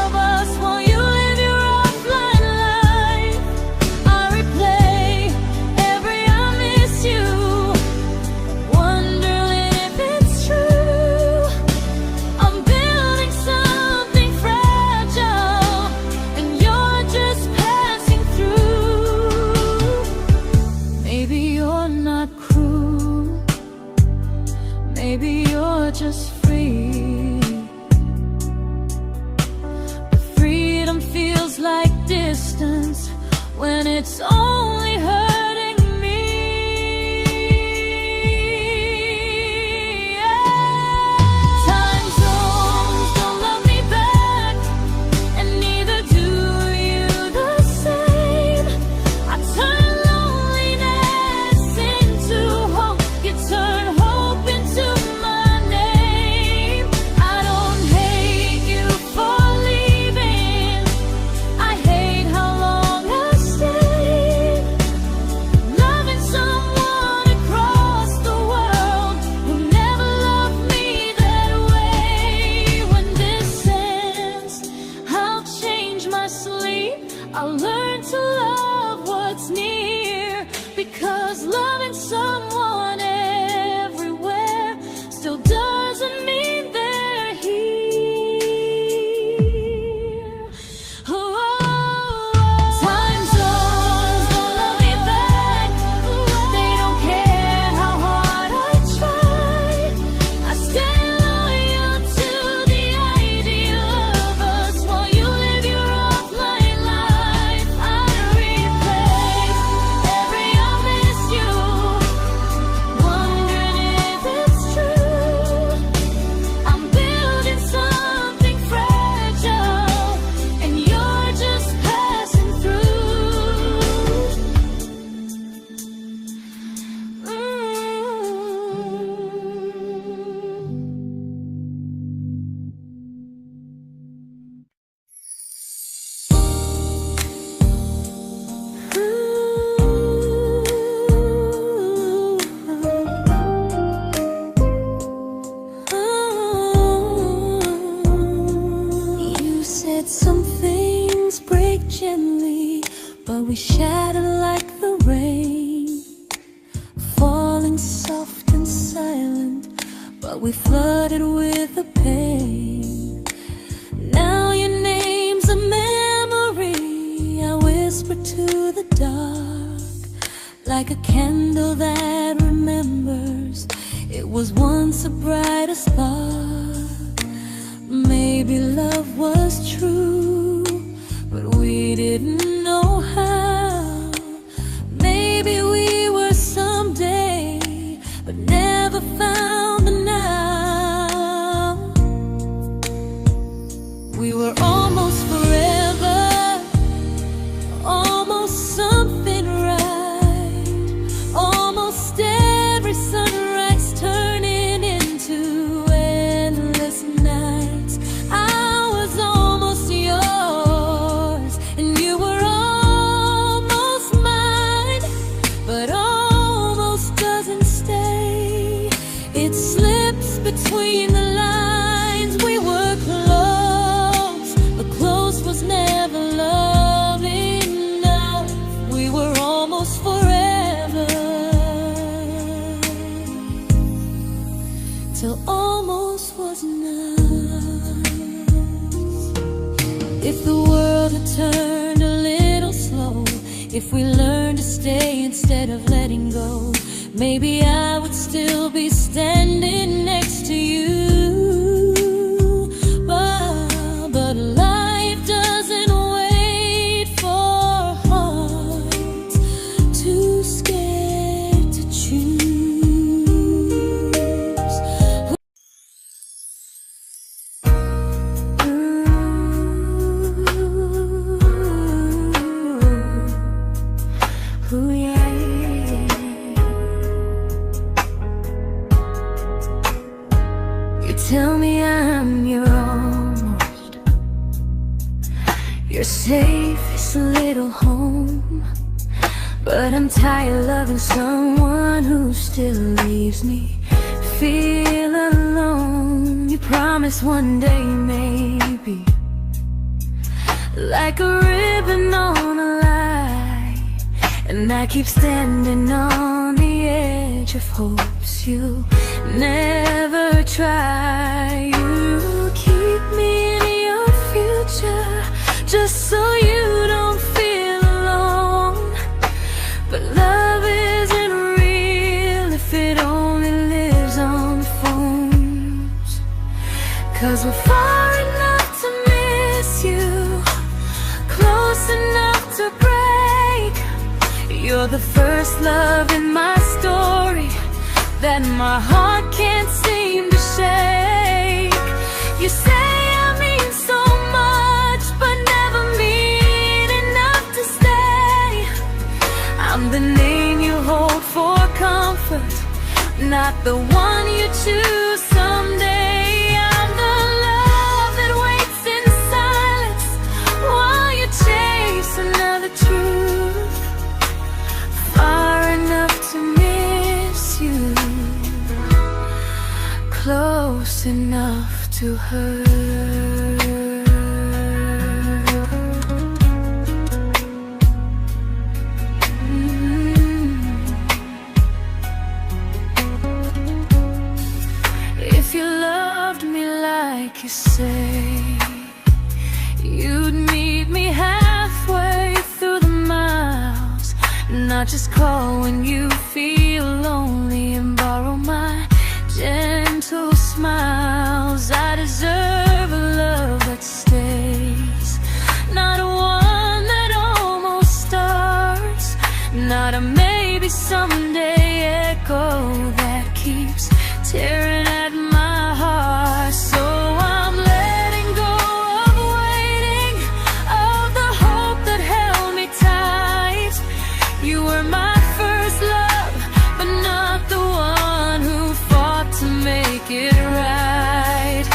S1: of us while you live your offline life. I replay every I miss you, wondering if it's true. I'm building something fragile, and you're just passing through. Maybe you're not cruel, maybe you're just free. But freedom feels like distance when it's only hurting me. Time zones don't love me back, and neither do you the same. I turn loneliness into hope, you turn hope into my name. I don't hate you for leaving, I hate how long I stayed. Loving someone across the world who never loved me that way. When this ends, I'll change my sleep, I'll learn to love what's near, because loving someone everywhere still doesn't mean they're here. Time zones don't love me back, they don't care how hard I try. I stay loyal to the idea of us while you live your offline life. I replay every I miss you, wondering if it's true. I'm building something fragile, and you're just passing through. You said some things break gently, but we shatter like the rain, falling soft and silent, but we flooded with the pain. Now your name's a memory I whisper to the dark, like a candle that remembers it was once a brighter spark. Maybe love was true, but we didn't know how. Maybe we were someday, but never found the now. We were almost forever, almost something right, almost every sunrise turning into endless nights. I was almost yours, and you were almost mine, but almost doesn't stay. It slips between the lines. We were close, but close was never love enough. We were almost forever, till almost was enough. If the world had turned a little slow, if we learned to stay instead of letting go, maybe I would still be standing next to you. But life doesn't wait. You tell me I'm your almost, your safest little home. But I'm tired loving someone who still leaves me feel alone. You promise one day maybe, like a ribbon on a line, and I keep standing on the edge of hopes you never try. You keep me in your future just so you don't feel alone. But love isn't real if it only lives on the phones. 'Cause we're far enough to miss you, close enough to break. You're the first love in my story that my heart can't seem to shake. You say I mean so much, but never mean enough to stay. I'm the name you hold for comfort, not the one you choose someday. I'm the love that waits in silence while you chase another truth. Far enough to miss you, close enough to hurt. If you loved me like you say, you'd meet me halfway through the miles, not just call when you feel lonely and borrow my gentle smiles. I deserve a love that stays, not one that almost starts, not a maybe someday echo that keeps tearing at my heart. So I'm letting go of waiting, of the hope that held me tight. You were my first love, but not the one who fought to make it right.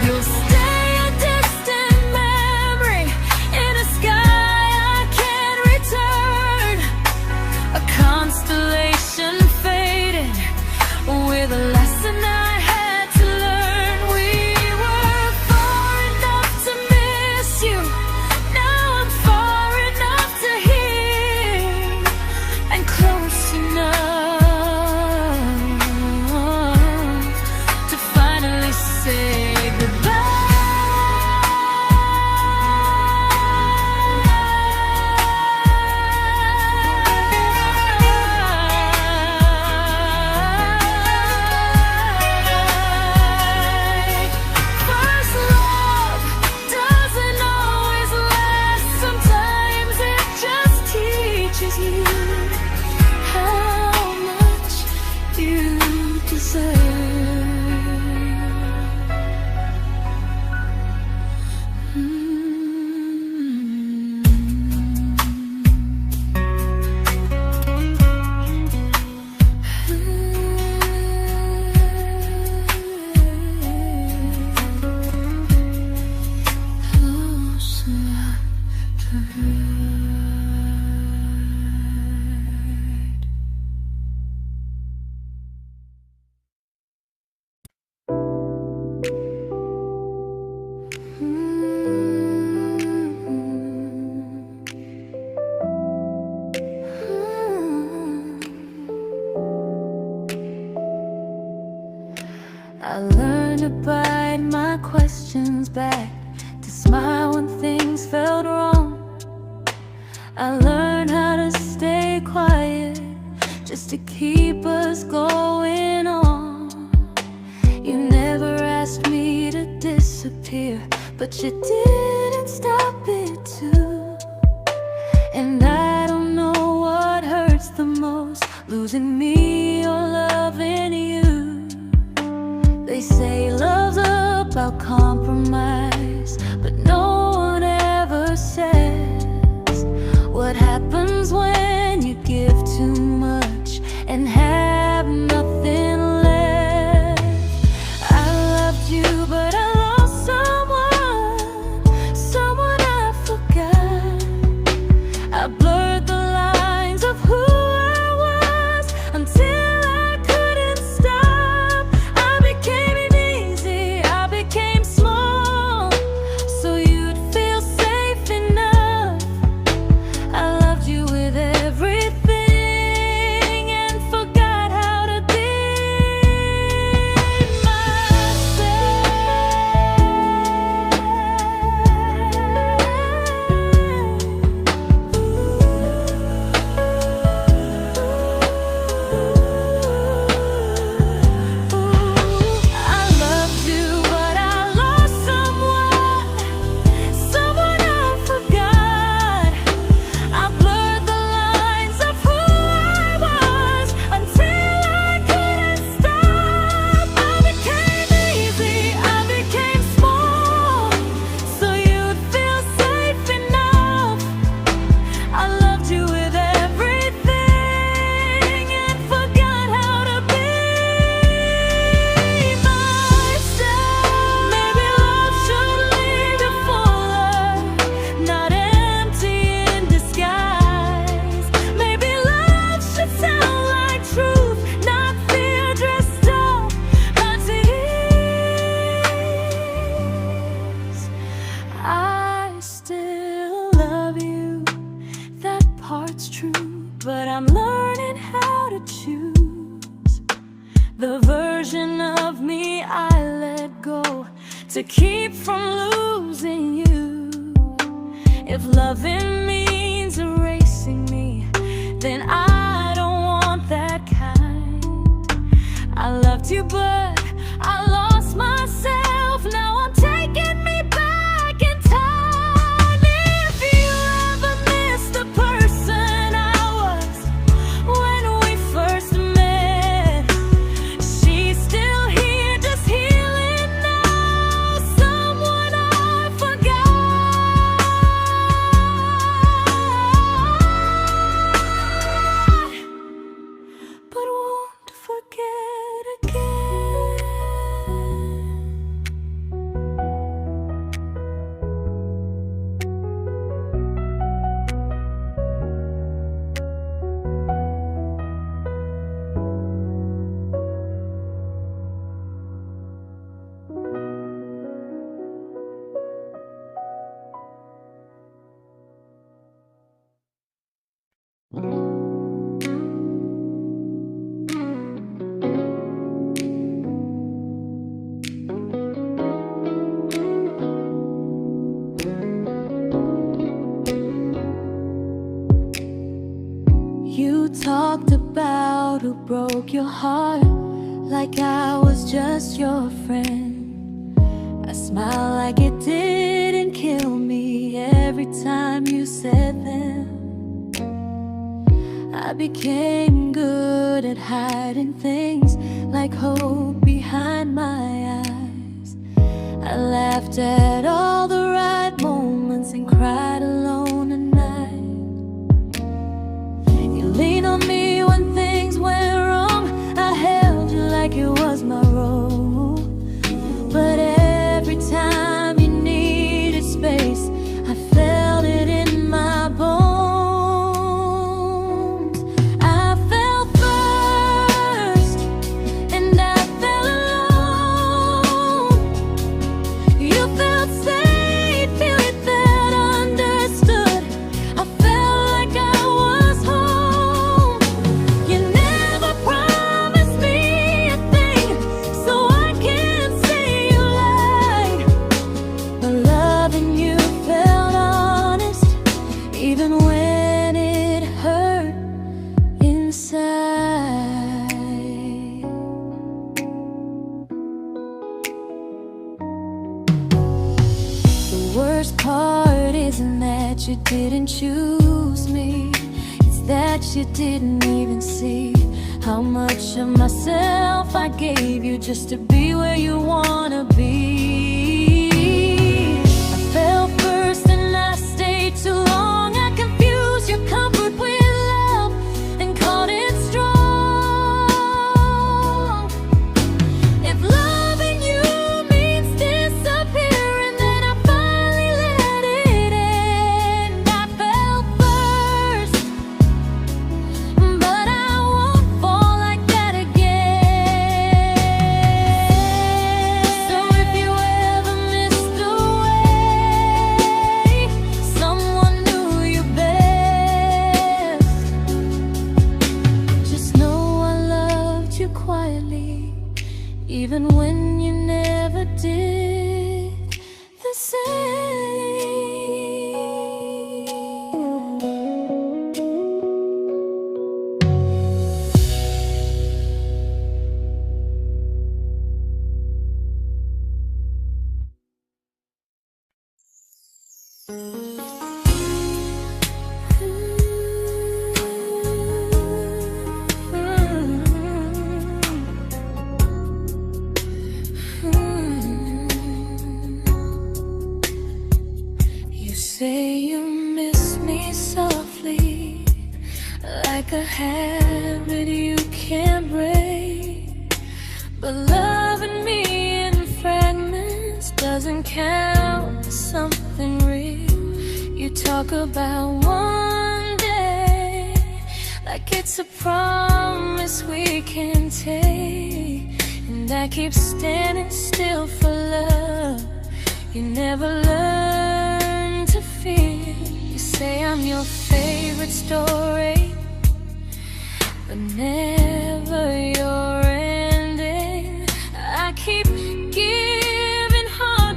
S1: You'll stay a distant memory in a sky I can't return, a constellation faded with a lesson I had to learn. We were far enough to miss you, now I'm far enough to hear, and close enough to finally say goodbye. First love doesn't always last, sometimes it just teaches you how much you deserve. I learned to bite my questions back, to smile when things felt wrong. I learned how to stay quiet, just to keep us going on. You never asked me to disappear, but you didn't stop it too. And I don't know what hurts the most, losing me or loving you. They say love's about compromise, but no one ever says what happens when you give too much and have nothing left. I loved to keep from losing you. If loving means erasing me, then I don't want that kind. I loved you, but I lost myself. Now I'm taking me back in time. If you ever missed the person I was when we first met, she's still here, just healing now. Someone I forgot, but won't forget again. You talked about who broke your heart, like I was just your friend. I smile like it didn't kill me every time you said them. I became good at hiding things like hope behind my eyes. I laughed at all the right moments and cried alone at night. You leaned on me when things went wrong. I held you like it was my role. But every time you needed space, I felt it in my bones. I fell first, and I fell alone. You felt safe, you felt understood. I felt like I was home. You never promised me a thing, so I can't say you lied. But loving you felt honest, even when it hurt inside. The worst part isn't that you didn't choose me, it's that you didn't even see how much of myself I gave you just to be where you wanna be. I fell first and I stayed too long. I confused your comfort with love and called it strong. If loving you means disappearing, then I finally let it end. I fell first, but I won't fall like that again. So if you ever missed a way, someone knew you best, just know I loved you quietly, even when you never did the same. You say you miss me softly, like a habit you can't break. But loving me in fragments doesn't count as something real. You talk about one day like it's a promise we can take, and I keep standing still for love. You never learn to feel. You say I'm your favorite story, but never your ending. I keep giving heart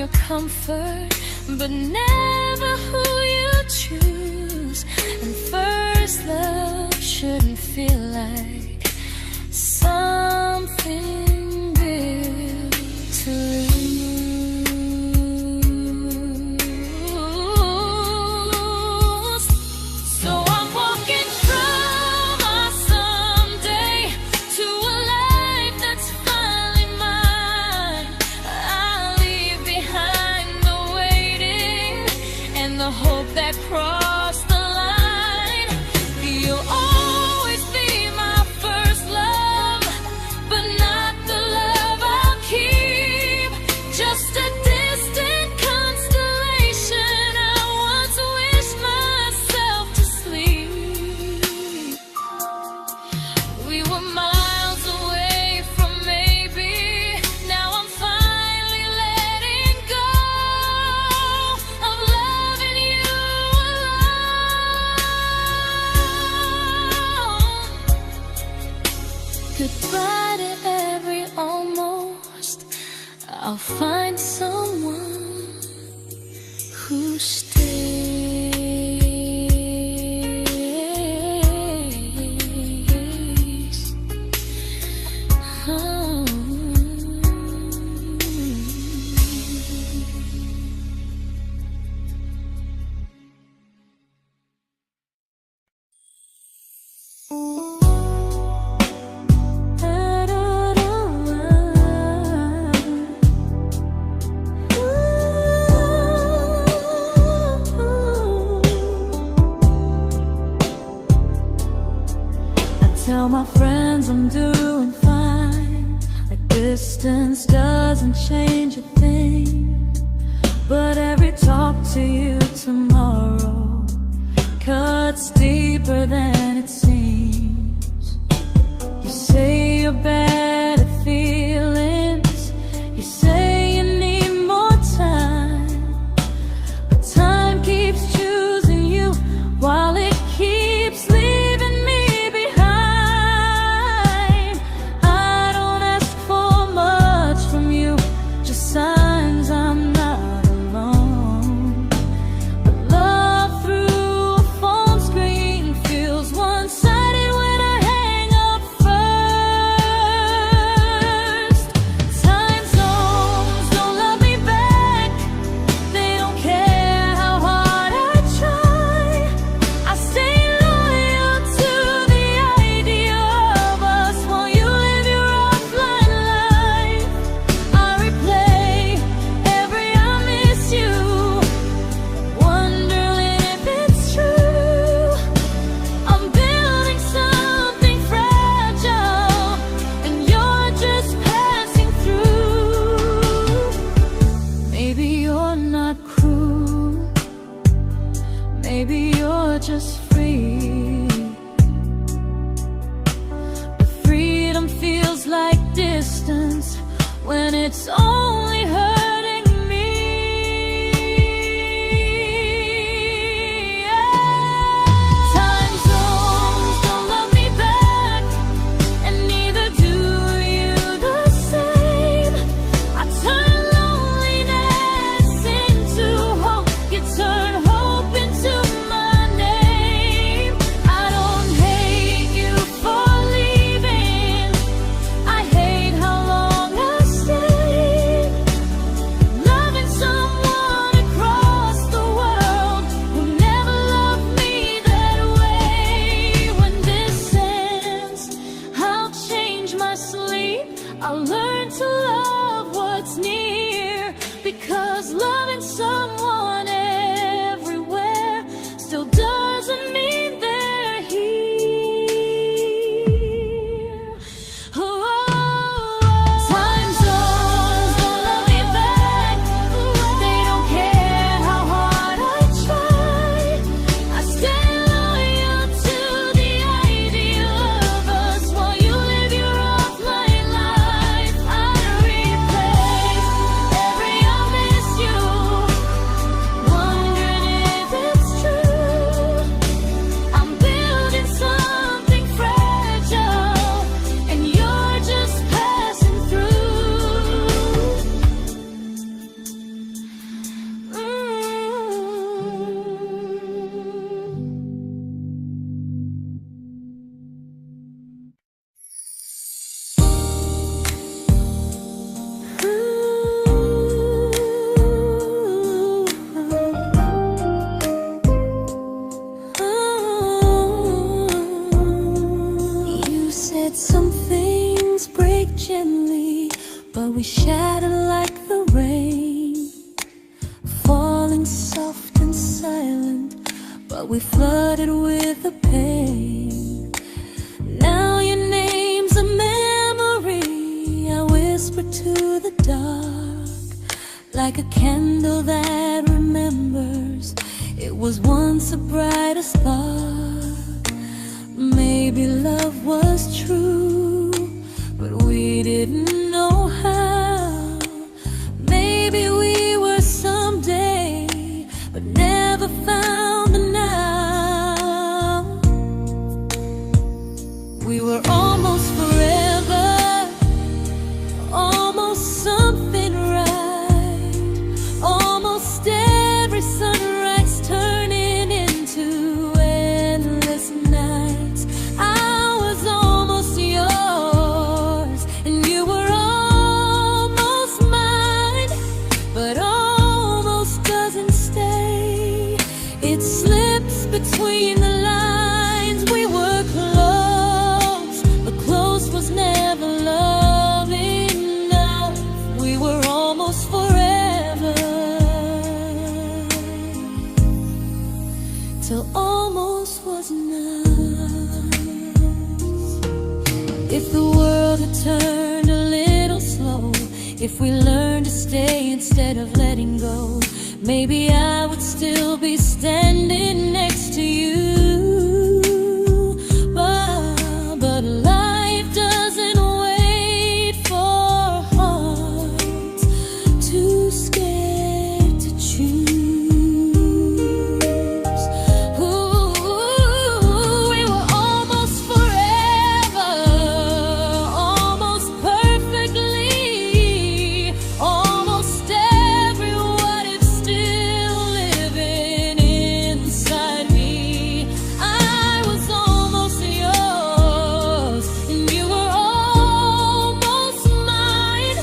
S1: your comfort, but never who you choose. And first love shouldn't feel like something built to lose. So I'm walking from my someday to a life that's finally mine. I'll leave behind the waiting and the hope that crossed the line. You'll always be my first love, but not the love I'll keep. Just a distant constellation I once wished myself to sleep. We were miles away from maybe. Now I'm finally letting go of loving you alone. Goodbye to every almost. I'll find someone who stays. Oh. Tell my friends I'm doing fine, like distance doesn't change a thing. But every talk to you tomorrow cuts deeper than it seems. You say you're bad at feelings, you say you need more time, but time keeps choosing you while it keeps leaving me behind. I don't ask for much from you, just signs I'm not alone. But love through a phone screen feels one-sided when I hang up first. Time zones don't love me back, they don't care how hard I try. I stay loyal to the idea of us while you live your offline life. I replay every I miss you, wondering if it's true. I'm building something fragile, and you're just passing through. Maybe you're not cruel, maybe you're just free. But freedom feels like distance when it's only hurting me. Time zones don't love me back, and neither do you the same. I turn loneliness into hope, you turn hope into my name. I don't hate you for leaving, I hate how long I stayed. we shattered like the rain, falling soft and silent, but we flooded with the pain. Now your name's a memory I whisper to the dark, like a candle that remembers it was once a brighter spark. Maybe love was true, but we didn't know how. Maybe we were someday, but never found the now. We were almost forever, almost something right, almost every sunrise turning into endless nights. I was almost yours, and you were almost mine, but almost doesn't stay. It slips between the lines. We were close, but close was never love enough. We were almost forever, till almost was enough. If the world had turned a little slow, if we learned to stay instead of letting go, maybe I would still be standing next to you. But life doesn't wait for hearts too scared to choose. Ooh, we were almost forever, almost perfectly, almost everyone is still living inside me. I was almost yours, and you were almost mine,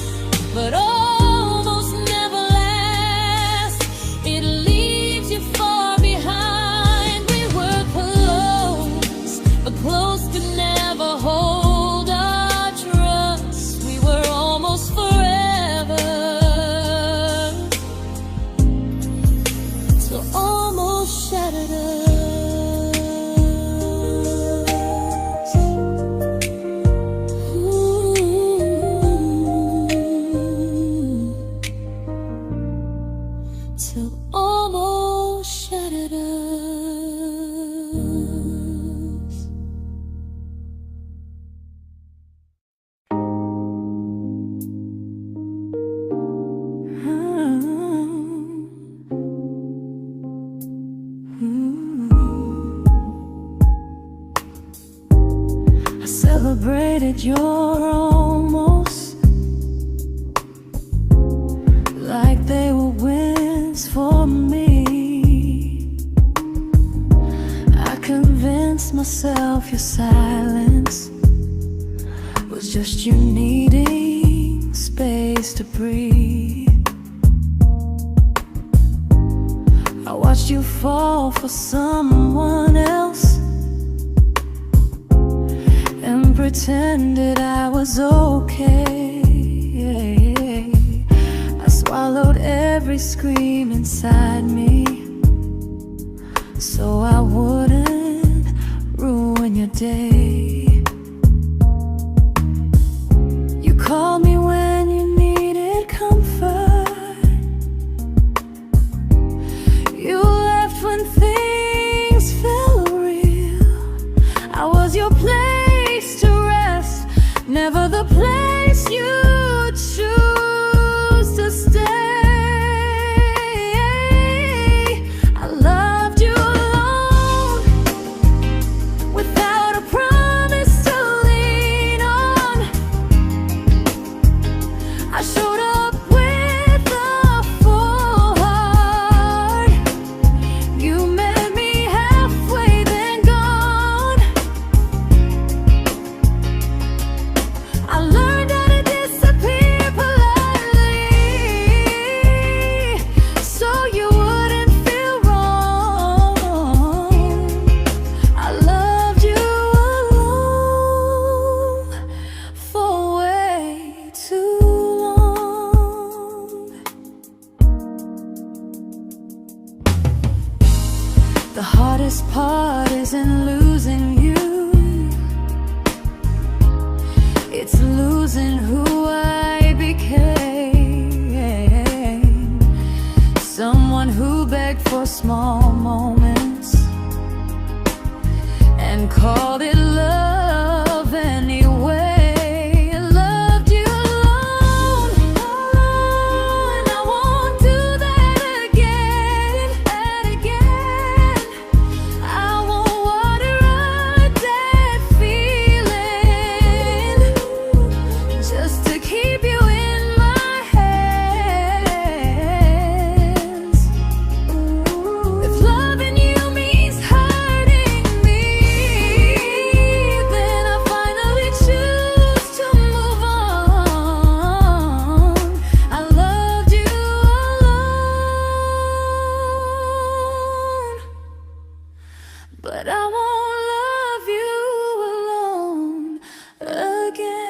S1: but almost never lasts. It leaves you far behind. We were close, but close could never hold our trust. We were almost forever, till almost shattered us. Ooh. Till almost shattered us. I celebrated your almost like they were wins for me. I convinced myself your silence was just you needing space to breathe. I watched you fall for someone else and pretended I was okay. I swallowed every scream inside me so I wouldn't ruin your day. You called me when you needed comfort. You left when things felt real. I was your place to rest, never the place you choose to stay. I loved you alone, without a promise. isn't losing you, it's losing who I became. Someone who begged for small moments and called it love anyway. Loved you alone, and I won't do that again, I won't water a dead feeling just to keep you in my hands. If loving you means hurting me, then I finally choose to move on. I loved you alone, but I won't love you alone again.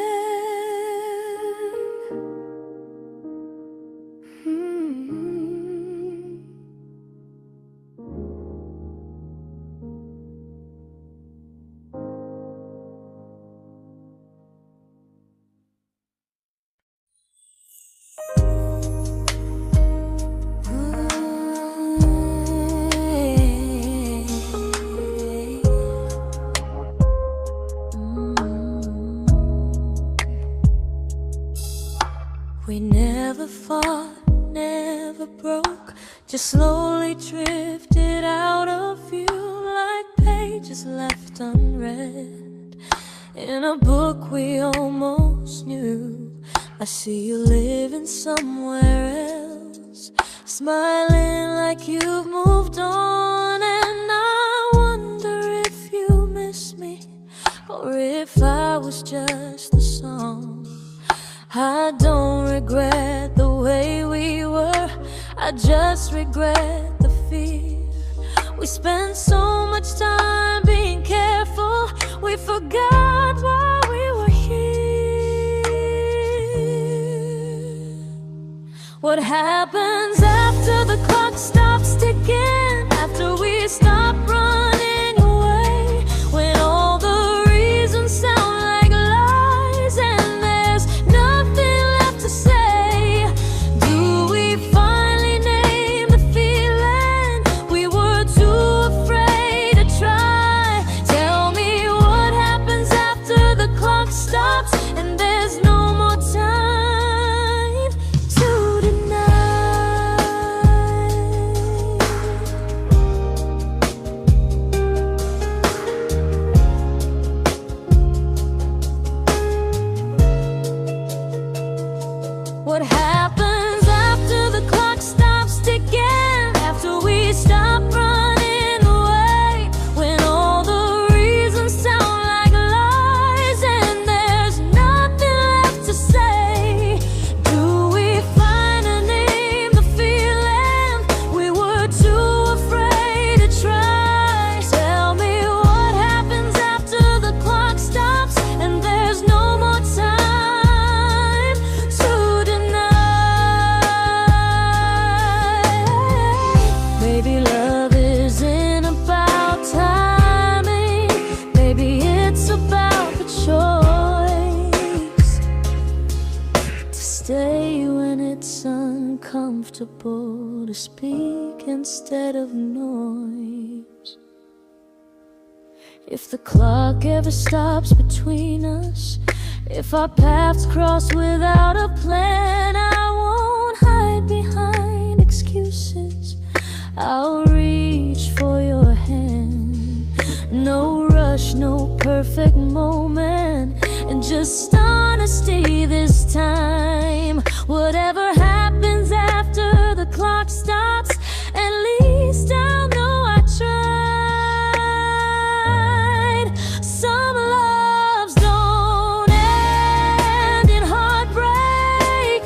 S1: We never fought, never broke, just slowly drifted out of view like pages left unread in a book we almost knew. I see you living somewhere else, smiling like you've moved on, and I wonder if you miss me or if I was just the song. I don't regret the way we were, I just regret the fear. We spent so much time being careful, we forgot why we were here. What happens after the clock stops ticking, after we stop running away, when all the reasons sound like lies and there's nothing left to say? Do we finally name the feeling we were too afraid to try? Tell me what happens after the clock stops and there's no more time to deny. What happens after the clock stops ticking, after we stop running away, when all the reasons sound like lies and there's nothing left to say? Do we finally name the feeling we were too afraid to try? Tell me what happens after the clock stops and there's no more time to deny. Maybe love isn't about timing, maybe it's about the choice to stay when it's uncomfortable, to speak instead of noise. If the clock ever stops between us, if our paths cross without a plan, I won't hide behind excuses, I'll reach for your hand. No rush, no perfect moment, and just honesty this time. Whatever happens after the clock stops, at least I'll know I tried. Some loves don't end in heartbreak,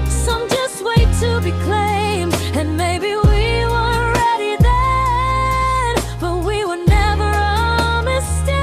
S1: some just wait to be claimed, and maybe we were ready then, but we were never a mistake.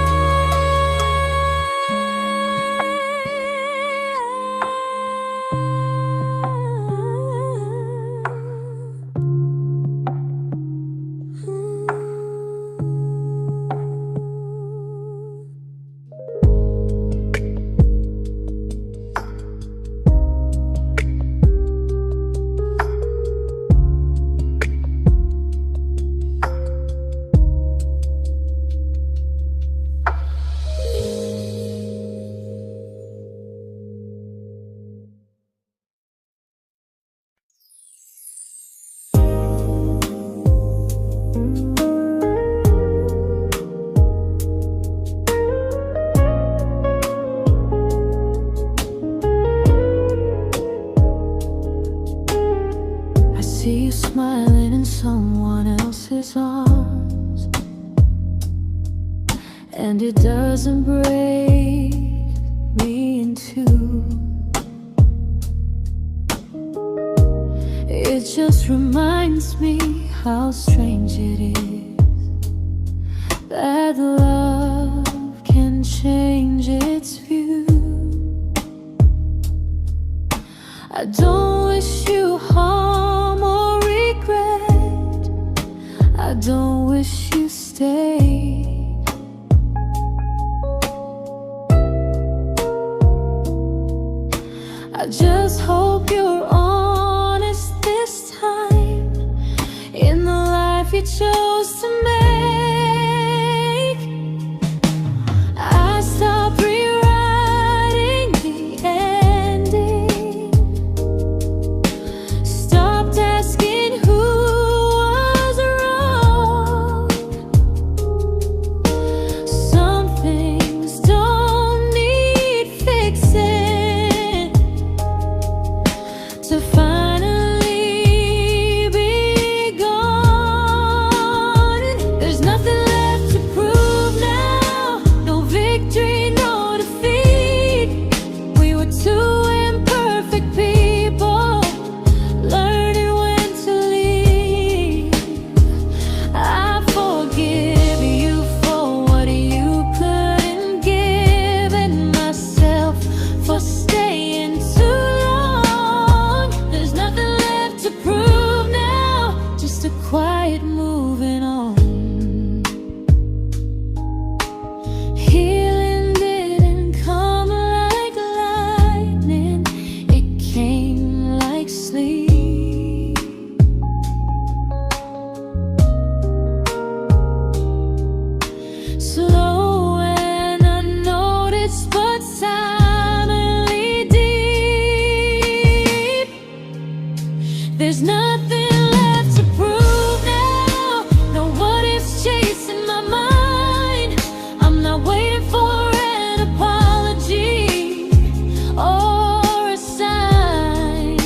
S1: and it doesn't break me in two. It just reminds me how strange it is that love can change its view. I don't wish you harm or regret. I don't wish you stay. I just hope you're honest this time in the life you chose to make. I stopped rewriting the ending, stopped asking who was wrong. Some things don't need fixing to finally be gone. There's nothing left to prove now, no victory, no defeat. We were two imperfect people, learning when to leave. I forgive you for what you couldn't give, and myself for staying too long. There's nothing left to prove now, just a quiet moving on. Healing didn't come like lightning, it came like sleep. Slow and unnoticed, but silently deep. There's nothing left to prove now, no what ifs chasing my mind. I'm not waiting for an apology or a sign.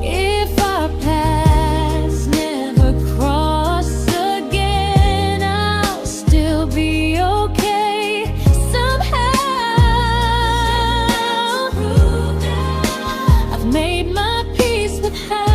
S1: If our paths never cross again, I'll still be okay somehow. I've made my peace with how.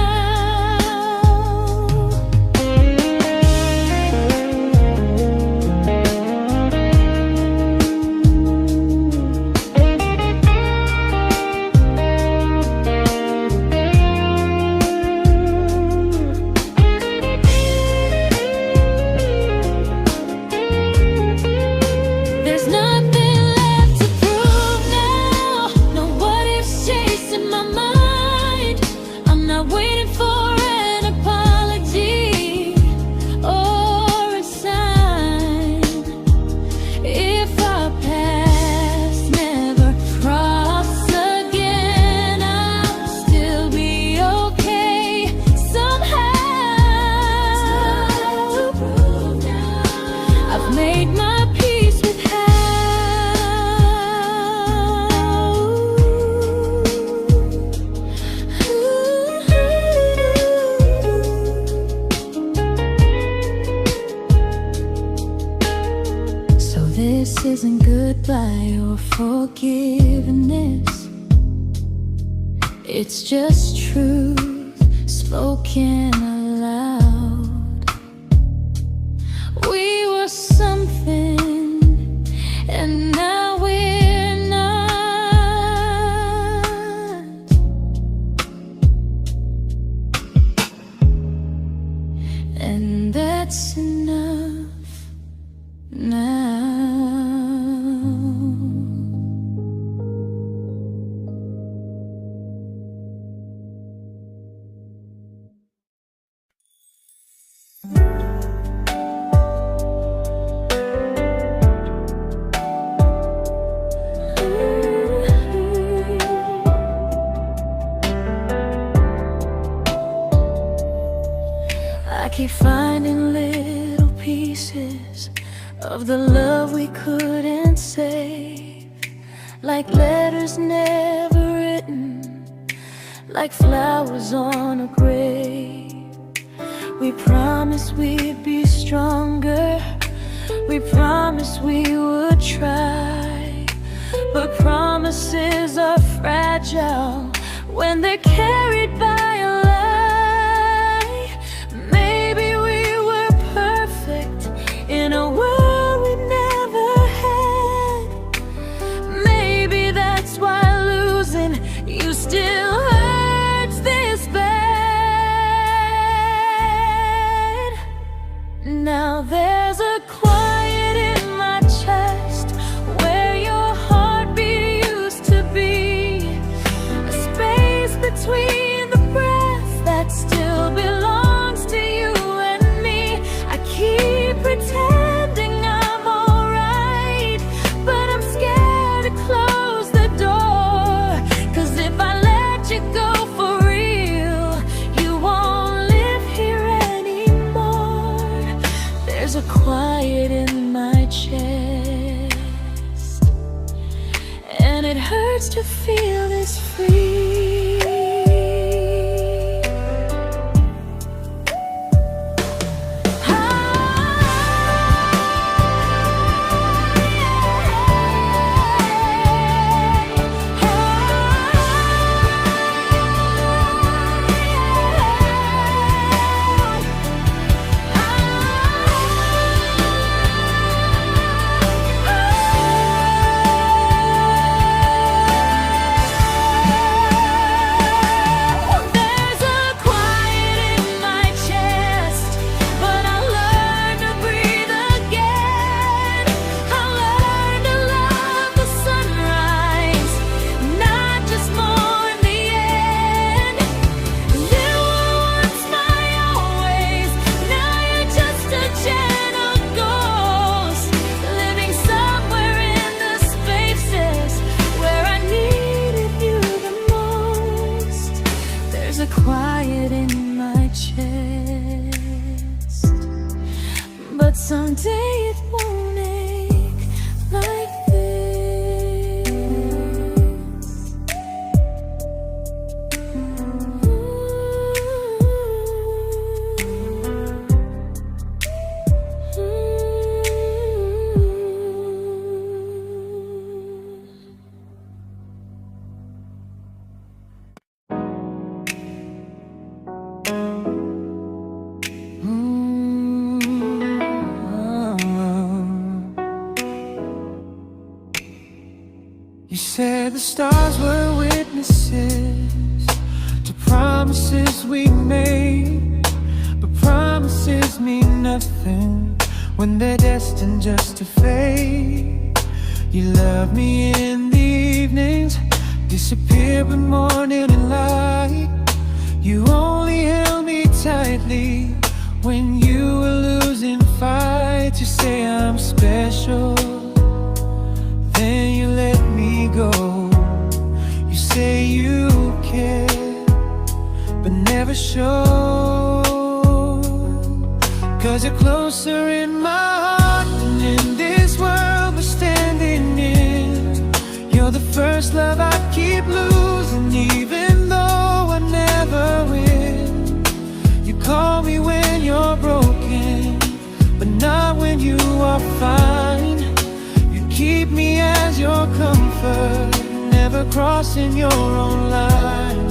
S1: There's nothing left to prove now, no what ifs chasing my mind. I'm not waiting for an apology or a sign. If our paths never cross again, I'll still be okay somehow. I've made my peace with how. So this isn't goodbye or forgiveness, it's just truth spoken aloud. We were something, and now we're not. And that's enough now. I keep finding little pieces of the love we couldn't save, like letters never written, like flowers on a grave. We promised we'd be stronger, We promised we would try, but promises are fragile when they're carried by a lie. Maybe we were perfect in a world we never had. Maybe that's why losing you still hurts this bad. Now there's a quiet in my chest where your heartbeat used to be, a space between the breaths that still belongs to you and me. I keep pretending I'm alright, but I'm scared to close the door, 'cause if I let you go for real, you won't live here anymore. There's a quiet in my chest, and it hurts to feel this free. Quiet in my chest, but someday it won't ache like this.
S2: You said the stars were witnesses to promises we made, but promises mean nothing when they're destined just to fade. You love me in the evenings, disappear when morning and light. You only held me tightly when you were losing fights. You say I'm special, then you let me go. You say you care, but never show, 'cause you're closer in my heart than in this world we're standing in. You're the first love I keep losing, even though I never win. You call me when you're broken, but not when you are fine. Keep me as your comfort, never crossing your own line.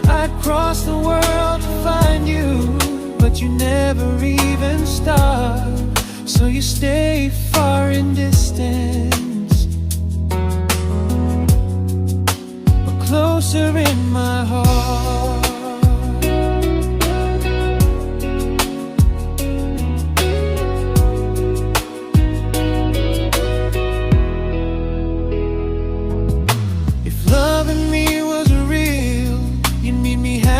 S2: I'd cross the world to find you, but you never even start. So you stay far in distance, but closer in my heart.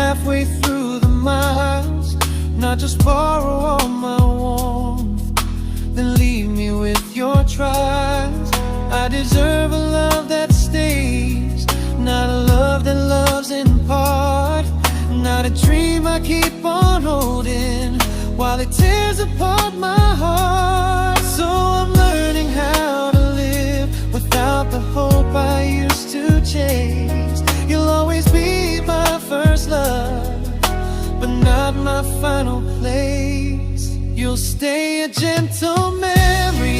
S2: Halfway through the miles, not just borrow all my warmth, then leave me with your trials. I deserve a love that stays, not a love that loves in part, not a dream I keep on holding while it tears apart my heart. So I'm learning how to live without the hope I used to chase. You'll always be my first love, but not my final place. You'll stay a gentle memory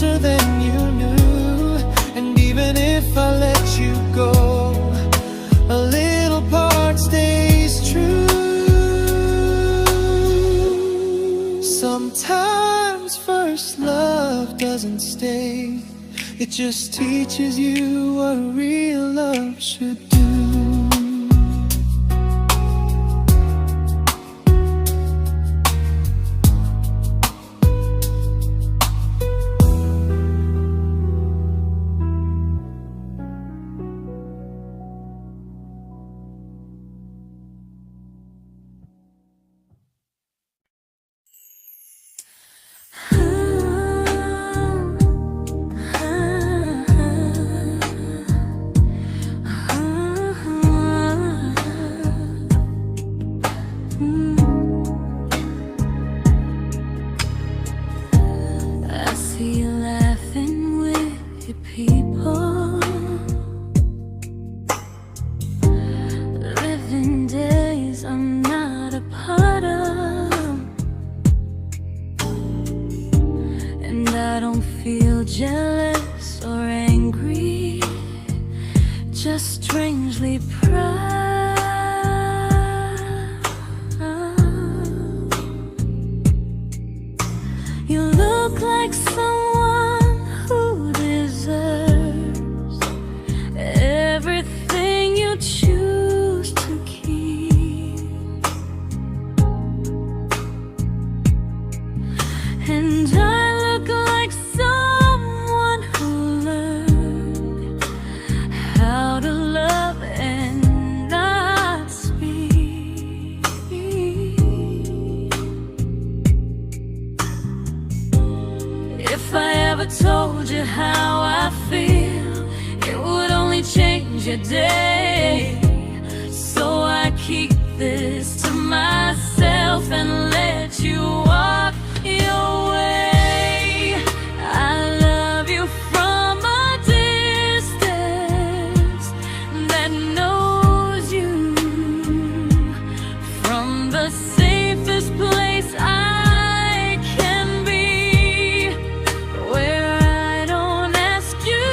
S2: closer than you knew. And even if I let you go, a little part stays true. Sometimes first love doesn't stay. It just teaches you what real love should do.
S1: I see you laughing with your people, living days I'm not a part of, and I don't feel jealous or angry, just strangely proud. You look like someone who deserves everything you choose to keep, and I look like someone who learned how to love and not speak. If I ever told you how I feel, it would only change your day. So I keep this to myself and let you walk your way. I love you from a distance that knows you, from the safest place I can be, where I don't ask you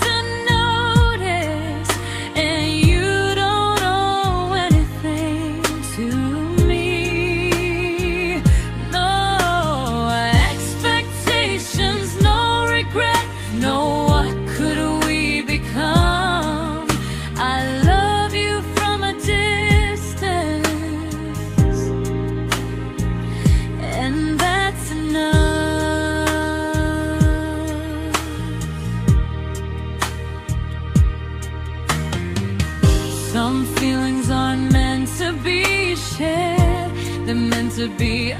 S1: to notice, and you don't owe anything to me. No expectations, no regret, no what could we become. I love you from a distance, and that's enough. Some feelings aren't meant to be shared, they're meant to be